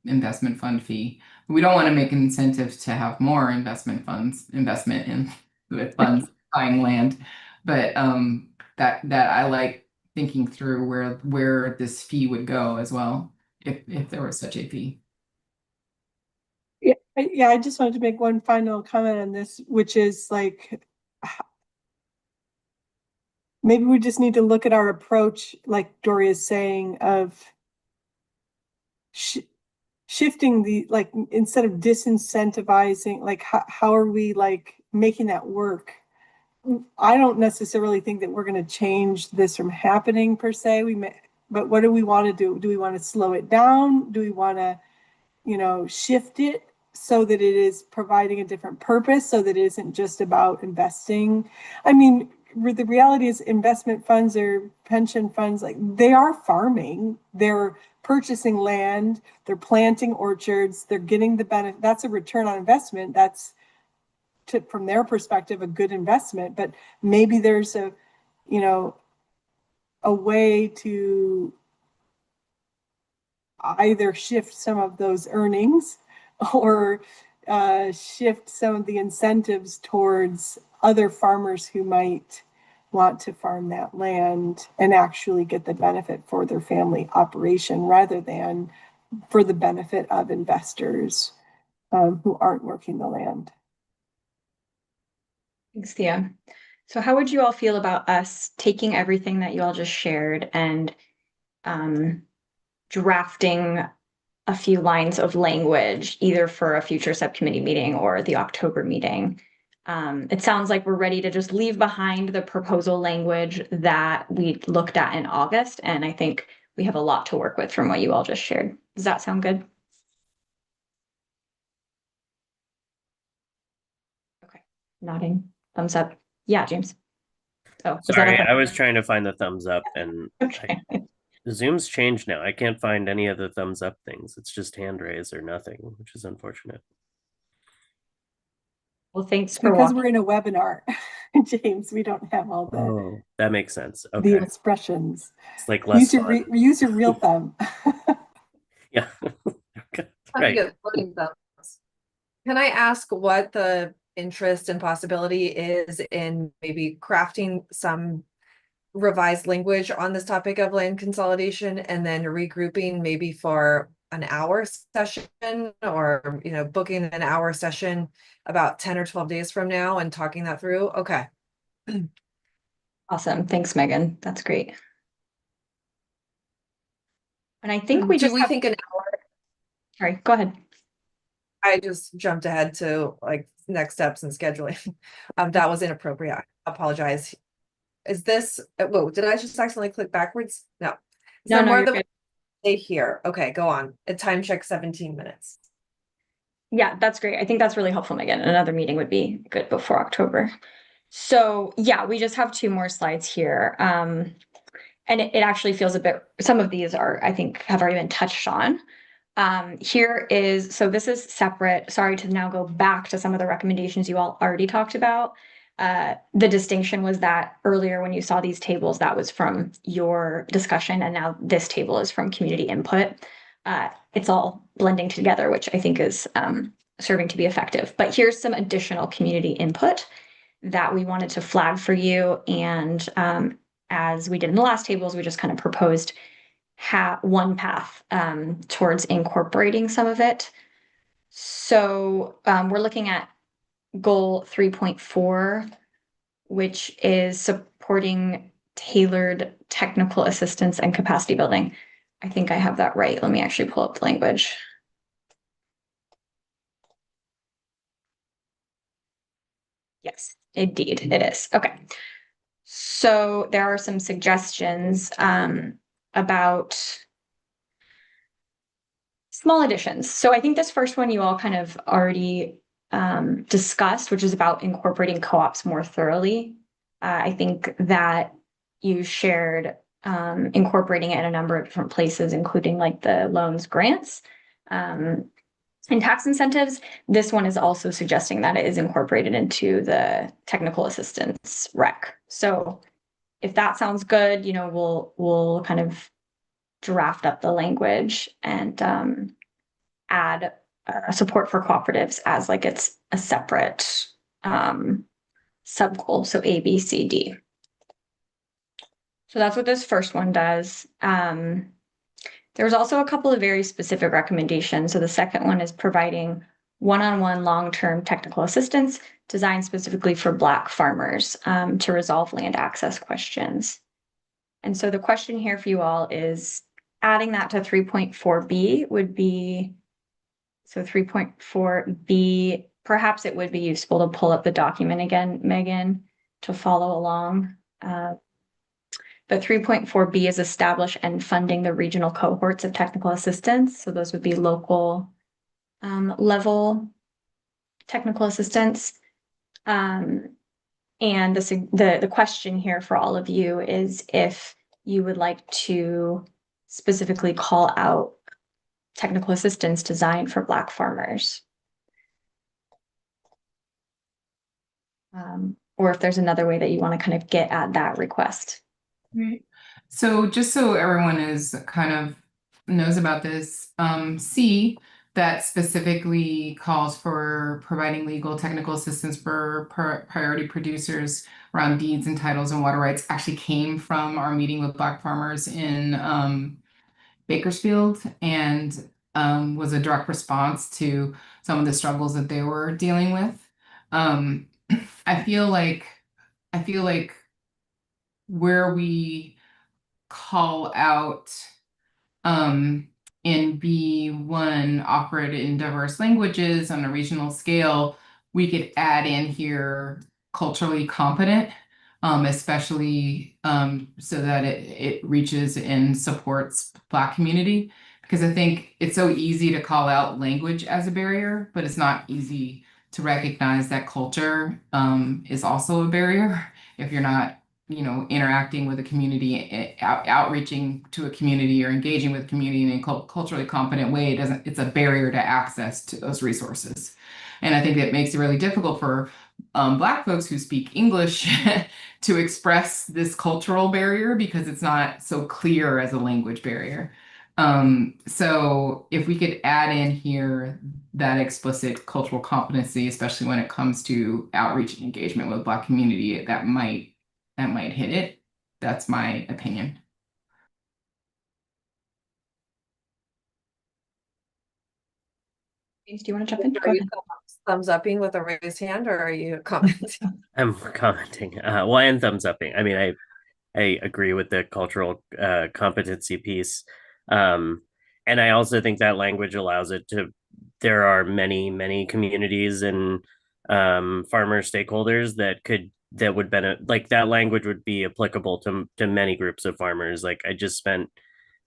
S7: investment fund fee. We don't want to make an incentive to have more investment in with funds buying land, but that I like thinking through where this fee would go as well, if there was such a fee.
S3: Yeah, I just wanted to make one final comment on this, which is like, maybe we just need to look at our approach, like Doria's saying, of shifting instead of disincentivizing, like how are we like making that work? I don't necessarily think that we're going to change this from happening per se. But what do we want to do? Do we want to slow it down? Do we want to, shift it so that it is providing a different purpose, so that it isn't just about investing? I mean, the reality is investment funds or pension funds, like they are farming, they're purchasing land, they're planting orchards, they're getting the benefit. That's a return on investment. That's, from their perspective, a good investment. But maybe there's a way to either shift some of those earnings or shift some of the incentives towards other farmers who might want to farm that land and actually get the benefit for their family operation, rather than for the benefit of investors who aren't working the land.
S8: Thanks, Thea. So how would you all feel about us taking everything that you all just shared and drafting a few lines of language, either for a future subcommittee meeting or the October meeting? It sounds like we're ready to just leave behind the proposal language that we looked at in August, and I think we have a lot to work with from what you all just shared. Does that sound good? Okay, nodding, thumbs up. Yeah, James. Oh,
S4: Sorry, I was trying to find the thumbs up, and
S8: okay.
S4: Zoom's changed now. I can't find any of the thumbs up things. It's just hand raise or nothing, which is unfortunate.
S8: Well, thanks for
S3: because
S8: watching.
S3: we're in a webinar, James. We don't have all the
S4: that makes sense. Okay.
S3: the expressions.
S4: It's like less fun.
S3: Use your real thumb.
S4: Yeah. Okay. Right.
S1: Can I ask what the interest and possibility is in maybe crafting some revised language on this topic of land consolidation, and then regrouping maybe for an hour session, or booking an hour session about 10 or 12 days from now and talking that through? Okay.
S8: Awesome. Thanks, Megan. That's great. And I think we
S1: Do
S8: just
S1: we
S8: have,
S1: think an hour?
S8: sorry, go ahead. Sorry, go ahead.
S1: I just jumped ahead to like next steps and scheduling. That was inappropriate. I apologize. Is this, whoa, did I just accidentally click backwards? No. Is
S8: No,
S1: there
S8: no,
S1: more
S8: you're
S1: than
S8: good.
S1: stay here? Okay, go on. A time check 17 minutes.
S8: Yeah, that's great. I think that's really helpful, Megan. Another meeting would be good before October. So yeah, we just have 2 more slides here. And it actually feels a bit, some of these are, I think, have already been touched on. Here is, so this is separate. Sorry to now go back to some of the recommendations you all already talked about. The distinction was that earlier when you saw these tables, that was from your discussion, and now this table is from community input. It's all blending together, which I think is serving to be effective. But here's some additional community input that we wanted to flag for you. And as we did in the last tables, we just kind of proposed one path towards incorporating some of it. So we're looking at goal 3.4, which is supporting tailored technical assistance and capacity building. I think I have that right. Let me actually pull up the language. Yes, indeed, it is. Okay. So there are some suggestions about small additions. So I think this first one you all kind of already discussed, which is about incorporating co-ops more thoroughly. I think that you shared incorporating it in a number of different places, including like the loans, grants, and tax incentives. This one is also suggesting that it is incorporated into the technical assistance rec. So if that sounds good, you know, we'll kind of draft up the language and add support for cooperatives as like it's a separate sub goal. So A, B, C, D. So that's what this first one does. There's also a couple of very specific recommendations. So the second one is providing one-on-one long-term technical assistance designed specifically for Black farmers to resolve land access questions. And so the question here for you all is adding that to 3.4B would be, so 3.4B, perhaps it would be useful to pull up the document again, Megan, to follow along. But 3.4B is establish and funding the regional cohorts of technical assistance. So those would be local level technical assistance. And the question here for all of you is if you would like to specifically call out technical assistance designed for Black farmers. Or if there's another way that you want to kind of get at that request.
S7: Right. So just so everyone is kind of knows about this, C that specifically calls for providing legal technical assistance for priority producers around deeds and titles and water rights actually came from our meeting with Black farmers in Bakersfield and was a direct response to some of the struggles that they were dealing with. I feel like where we call out in B1 operate in diverse languages on a regional scale, we could add in here culturally competent, especially so that it reaches and supports Black community. Because I think it's so easy to call out language as a barrier, but it's not easy to recognize that culture is also a barrier if you're not interacting with a community, outreaching to a community or engaging with a community in a culturally competent way. It's a barrier to access to those resources. And I think that makes it really difficult for Black folks who speak English to express this cultural barrier because it's not so clear as a language barrier. So if we could add in here that explicit cultural competency, especially when it comes to outreach and engagement with Black community, that might hit it. That's my opinion.
S8: James, do you want to jump in?
S1: Are you thumbs upping with a raised hand, or are you commenting?
S4: I'm commenting. Well, and thumbs upping. I mean, I agree with the cultural competency piece. And I also think that language allows it to, there are many communities and farmer stakeholders that would benefit, like that language would be applicable to many groups of farmers. Like I just spent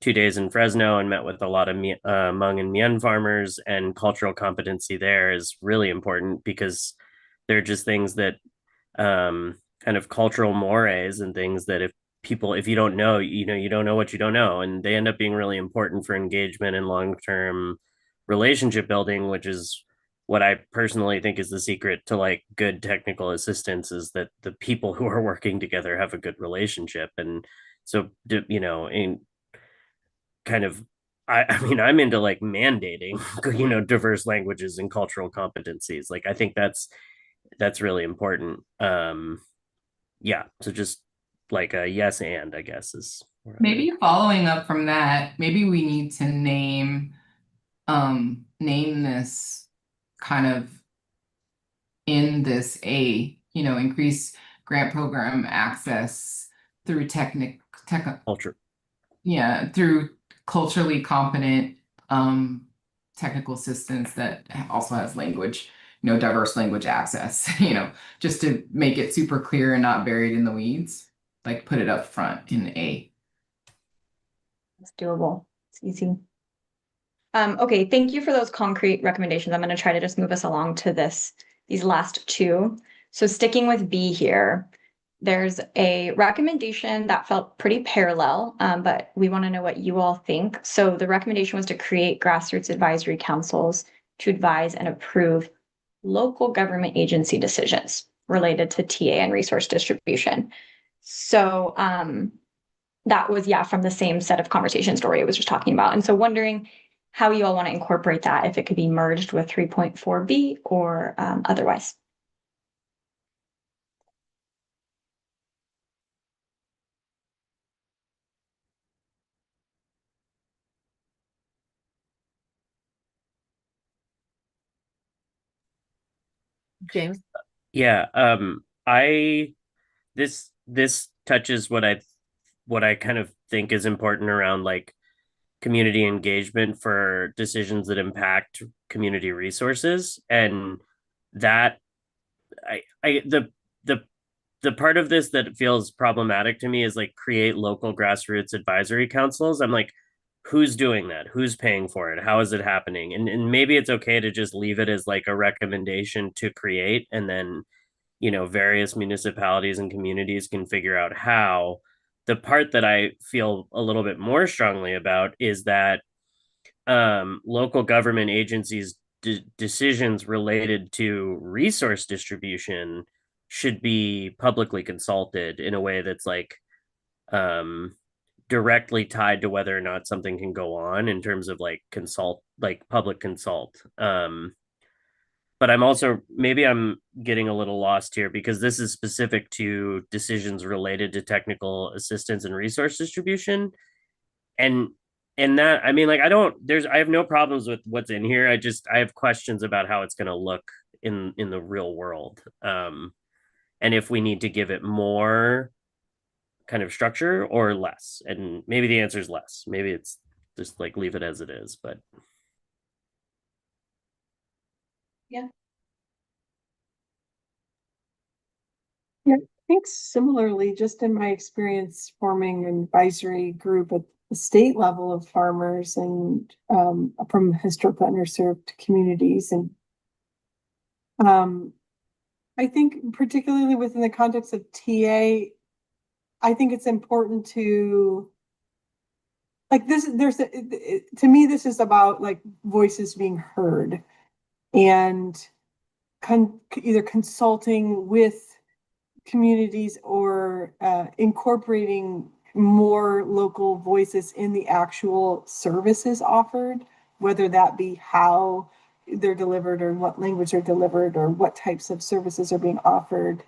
S4: 2 days in Fresno and met with a lot of Hmong and Mien farmers, and cultural competency there is really important because they're just things that kind of cultural mores and things that if you don't know, you don't know what you don't know, and they end up being really important for engagement and long-term relationship building, which is what I personally think is the secret to like good technical assistance, is that the people who are working together have a good relationship. And so, in kind of, I mean, I'm into like mandating, diverse languages and cultural competencies. Like, I think that's really important. Yeah. So just like a yes, and I guess is
S7: Maybe following up from that, maybe we need to name this kind of in this increase grant program access through
S4: culture.
S7: Yeah, through culturally competent technical assistance that also has language, diverse language access, just to make it super clear and not buried in the weeds, like put it up front in A.
S8: It's doable. It's easy. Okay, thank you for those concrete recommendations. I'm going to try to just move us along to these last two. So sticking with B here, there's a recommendation that felt pretty parallel, but we want to know what you all think. So the recommendation was to create grassroots advisory councils to advise and approve local government agency decisions related to TA and resource distribution. So that was, from the same set of conversations Doria was just talking about. And so wondering how you all want to incorporate that, if it could be merged with 3.4B or otherwise.
S1: James?
S4: Yeah. This touches what I kind of think is important around like community engagement for decisions that impact community resources. And that the part of this that feels problematic to me is like create local grassroots advisory councils. I'm like, who's doing that? Who's paying for it? How is it happening? And maybe it's okay to just leave it as like a recommendation to create, and then various municipalities and communities can figure out how. The part that I feel a little bit more strongly about is that local government agencies decisions related to resource distribution should be publicly consulted in a way that's like directly tied to whether or not something can go on in terms of like public consult. But maybe I'm getting a little lost here because this is specific to decisions related to technical assistance and resource distribution. And that, I mean, like, I have no problems with what's in here. I have questions about how it's going to look in the real world. And if we need to give it more kind of structure or less. And maybe the answer is less. Maybe it's just like leave it as it is, but.
S8: Yeah.
S3: Yeah, I think similarly, just in my experience forming an advisory group at the state level of farmers and from historically underserved communities. And I think particularly within the context of TA, I think it's important to like this, to me, this is about like voices being heard and either consulting with communities or incorporating more local voices in the actual services offered, whether that be how they're delivered or what language they're delivered or what types of services are being offered.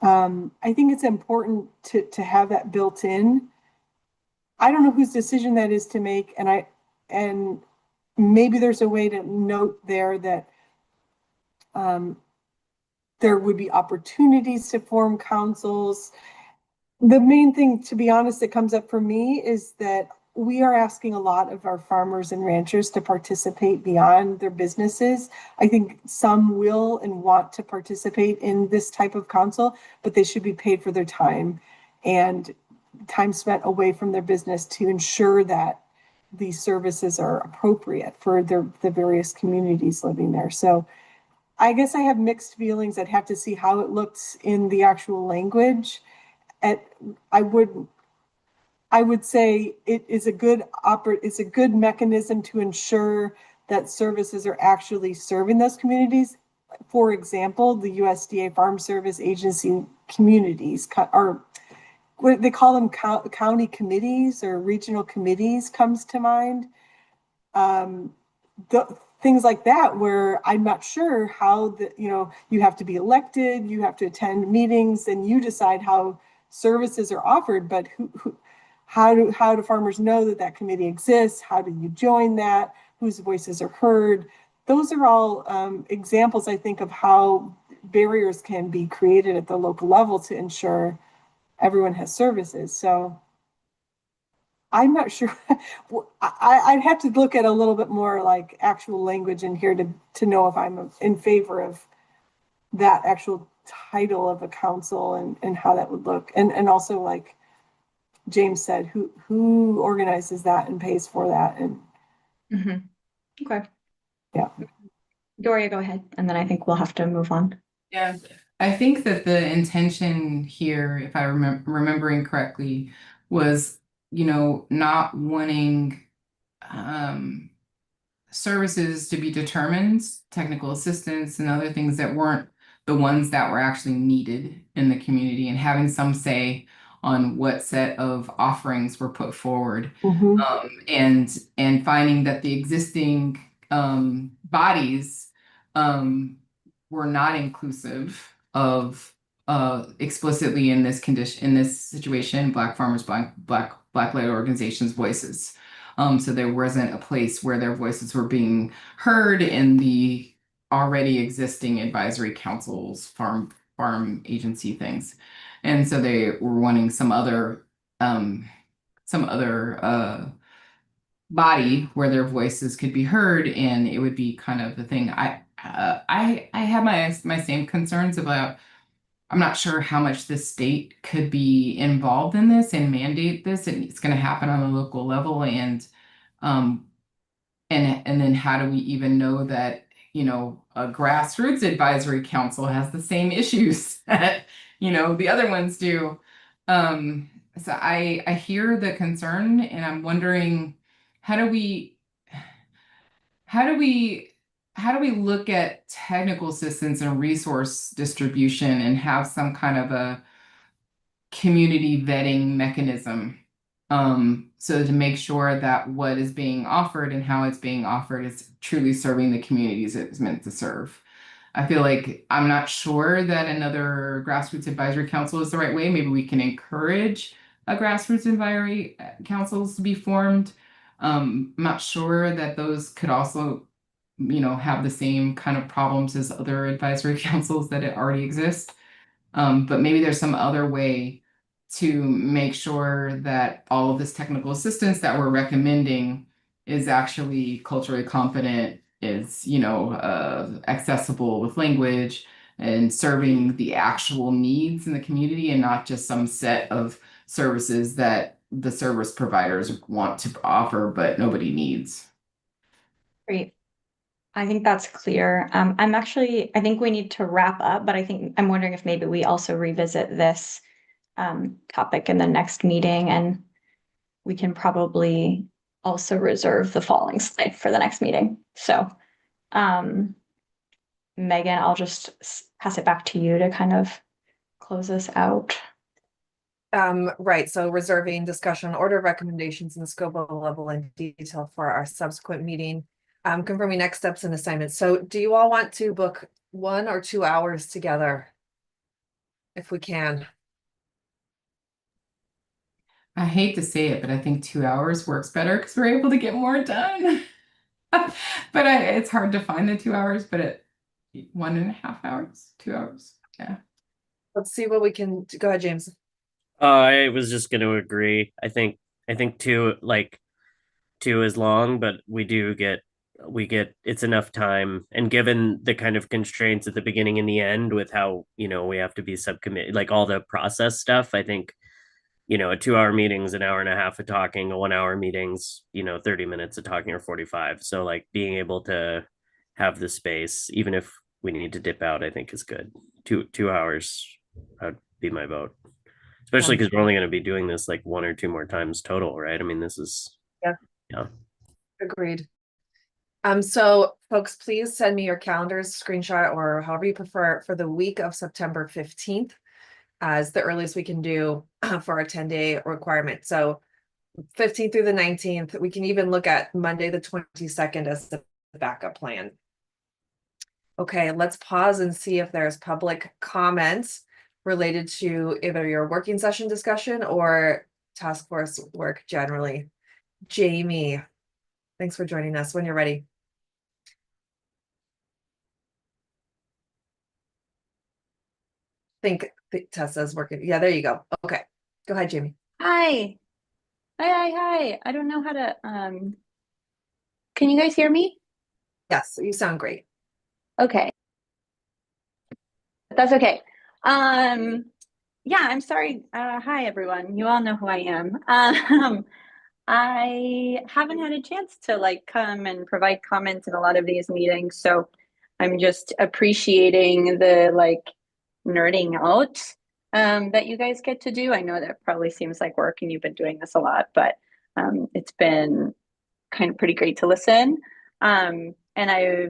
S3: I think it's important to have that built in. I don't know whose decision that is to make, and maybe there's a way to note there that there would be opportunities to form councils. The main thing, to be honest, that comes up for me is that we are asking a lot of our farmers and ranchers to participate beyond their businesses. I think some will and want to participate in this type of council, but they should be paid for their time and time spent away from their business to ensure that these services are appropriate for the various communities living there. So I guess I have mixed feelings. I'd have to see how it looks in the actual language. I would say it is it's a good mechanism to ensure that services are actually serving those communities. For example, the USDA Farm Service Agency communities are, what they call them, county committees or regional committees comes to mind. Things like that, where I'm not sure how you have to be elected, you have to attend meetings, and you decide how services are offered, but how do farmers know that that committee exists? How do you join that? Whose voices are heard? Those are all examples, I think, of how barriers can be created at the local level to ensure everyone has services. So I'm not sure. I'd have to look at a little bit more like actual language in here to know if I'm in favor of that actual title of a council and how that would look. And also, like James said, who organizes that and pays for that? And
S8: Okay.
S3: Yeah.
S8: Doria, go ahead. And then I think we'll have to move on.
S7: Yeah, I think that the intention here, if I remembering correctly, was, not wanting services to be determined, technical assistance and other things that weren't the ones that were actually needed in the community, and having some say on what set of offerings were put forward. And finding that the existing bodies were not inclusive of explicitly in this situation, Black farmers, Black-led organizations' voices. So there wasn't a place where their voices were being heard in the already existing advisory councils, farm agency things. And so they were wanting some other body where their voices could be heard, and it would be kind of the thing. I have my same concerns about. I'm not sure how much the state could be involved in this and mandate this, and it's going to happen on a local level, and then how do we even know that a grassroots advisory council has the same issues that the other ones do. So I hear the concern, and I'm wondering how do we look at technical assistance and resource distribution and have some kind of a community vetting mechanism, so to make sure that what is being offered and how it's being offered is truly serving the communities it's meant to serve. I feel like I'm not sure that another grassroots advisory council is the right way. Maybe we can encourage a grassroots advisory councils to be formed. I'm not sure that those could also, have the same kind of problems as other advisory councils that already exist. But maybe there's some other way to make sure that all of this technical assistance that we're recommending is actually culturally competent, is accessible with language and serving the actual needs in the community, and not just some set of services that the service providers want to offer but nobody needs.
S8: Great. I think that's clear. I think we need to wrap up, but I'm wondering if maybe we also revisit this topic in the next meeting, and we can probably also reserve the following slide for the next meeting. So, Megan, I'll just pass it back to you to kind of close us out.
S1: Right, so reserving discussion, order of recommendations, and the scope of level and detail for our subsequent meeting. Confirming next steps and assignments. So do you all want to book 1 or 2 hours together? If we can.
S7: I hate to say it, but I think 2 hours works better because we're able to get more done. But it's hard to find the 2 hours, but at 1.5 hours, 2 hours. Yeah.
S1: Let's see what we can do. Go ahead, James.
S4: I was just going to agree. I think I think two is long, but we get it's enough time, and given the kind of constraints at the beginning and the end with how we have to be subcommittee, like all the process stuff, I think a 2 hour meeting's an hour and a half of talking, a 1 hour meeting's 30 minutes of talking, or 45. So like being able to have the space, even if we need to dip out, I think is good. 2 hours would be my vote, especially because we're only going to be doing this like 1 or 2 more times total, right? I mean, this is yeah.
S1: Agreed. So folks, please send me your calendars, screenshot, or however you prefer, for the week of September 15th as the earliest we can do for our 10-day requirement. So 15th through the 19th, we can even look at Monday the 22nd as the backup plan. Okay, let's pause and see if there's public comments related to either your working session discussion or task force work generally. Jamie, thanks for joining us when you're ready. I think Tessa's working. Yeah, there you go. Okay, go ahead, Jamie.
S9: Hi. Hi. I don't know how to, can you guys hear me?
S1: Yes, you sound great.
S9: Okay. That's okay. Yeah, I'm sorry. Hi, everyone. You all know who I am. I haven't had a chance to like come and provide comments in a lot of these meetings, so I'm just appreciating the like nerding out that you guys get to do. I know that probably seems like work and you've been doing this a lot, but it's been kind of pretty great to listen. And I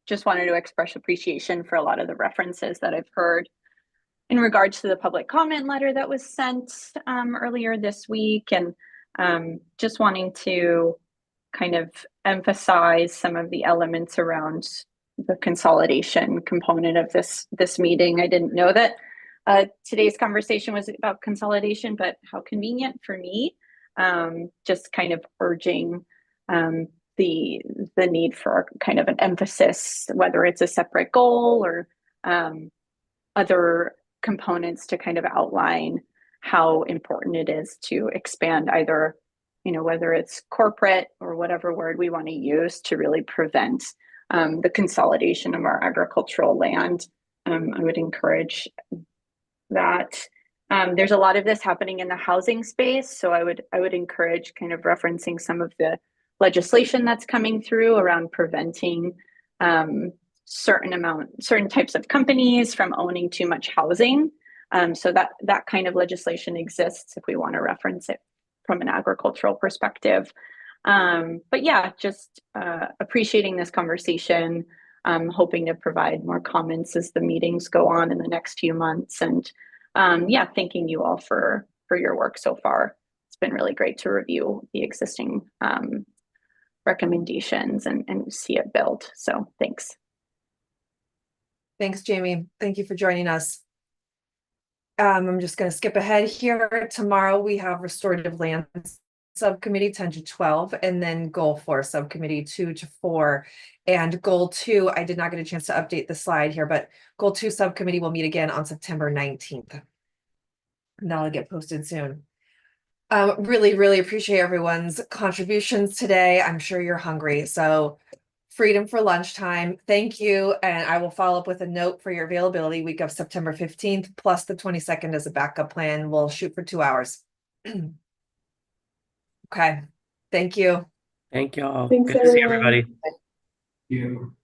S9: just wanted to express appreciation for a lot of the references that I've heard in regards to the public comment letter that was sent earlier this week, and just wanting to kind of emphasize some of the elements around the consolidation component of this meeting. I didn't know that today's conversation was about consolidation, but how convenient for me. Just kind of urging the need for kind of an emphasis, whether it's a separate goal or other components to kind of outline how important it is to expand either, whether it's corporate or whatever word we want to use to really prevent the consolidation of our agricultural land. I would encourage that. There's a lot of this happening in the housing space, so I would encourage kind of referencing some of the legislation that's coming through around preventing certain types of companies from owning too much housing. So that kind of legislation exists if we want to reference it from an agricultural perspective. But yeah, just appreciating this conversation. Hoping to provide more comments as the meetings go on in the next few months. And yeah, thanking you all for your work so far. It's been really great to review the existing recommendations and see it build. So thanks.
S1: Thanks, Jamie. Thank you for joining us. I'm just going to skip ahead here. Tomorrow we have Restorative Land Subcommittee 10 to 12, and then Goal 4 Subcommittee 2 to 4. And Goal 2, I did not get a chance to update the slide here, but Goal 2 Subcommittee will meet again on September 19th. And that'll get posted soon. Really appreciate everyone's contributions today. I'm sure you're hungry, so freedom for lunchtime. Thank you. And I will follow up with a note for your availability week of September 15th, plus the 22nd as a backup plan. We'll shoot for 2 hours. Okay. Thank you.
S4: Thank y'all.
S3: Thanks,
S4: Good to see
S3: everyone.
S4: everybody.
S6: You.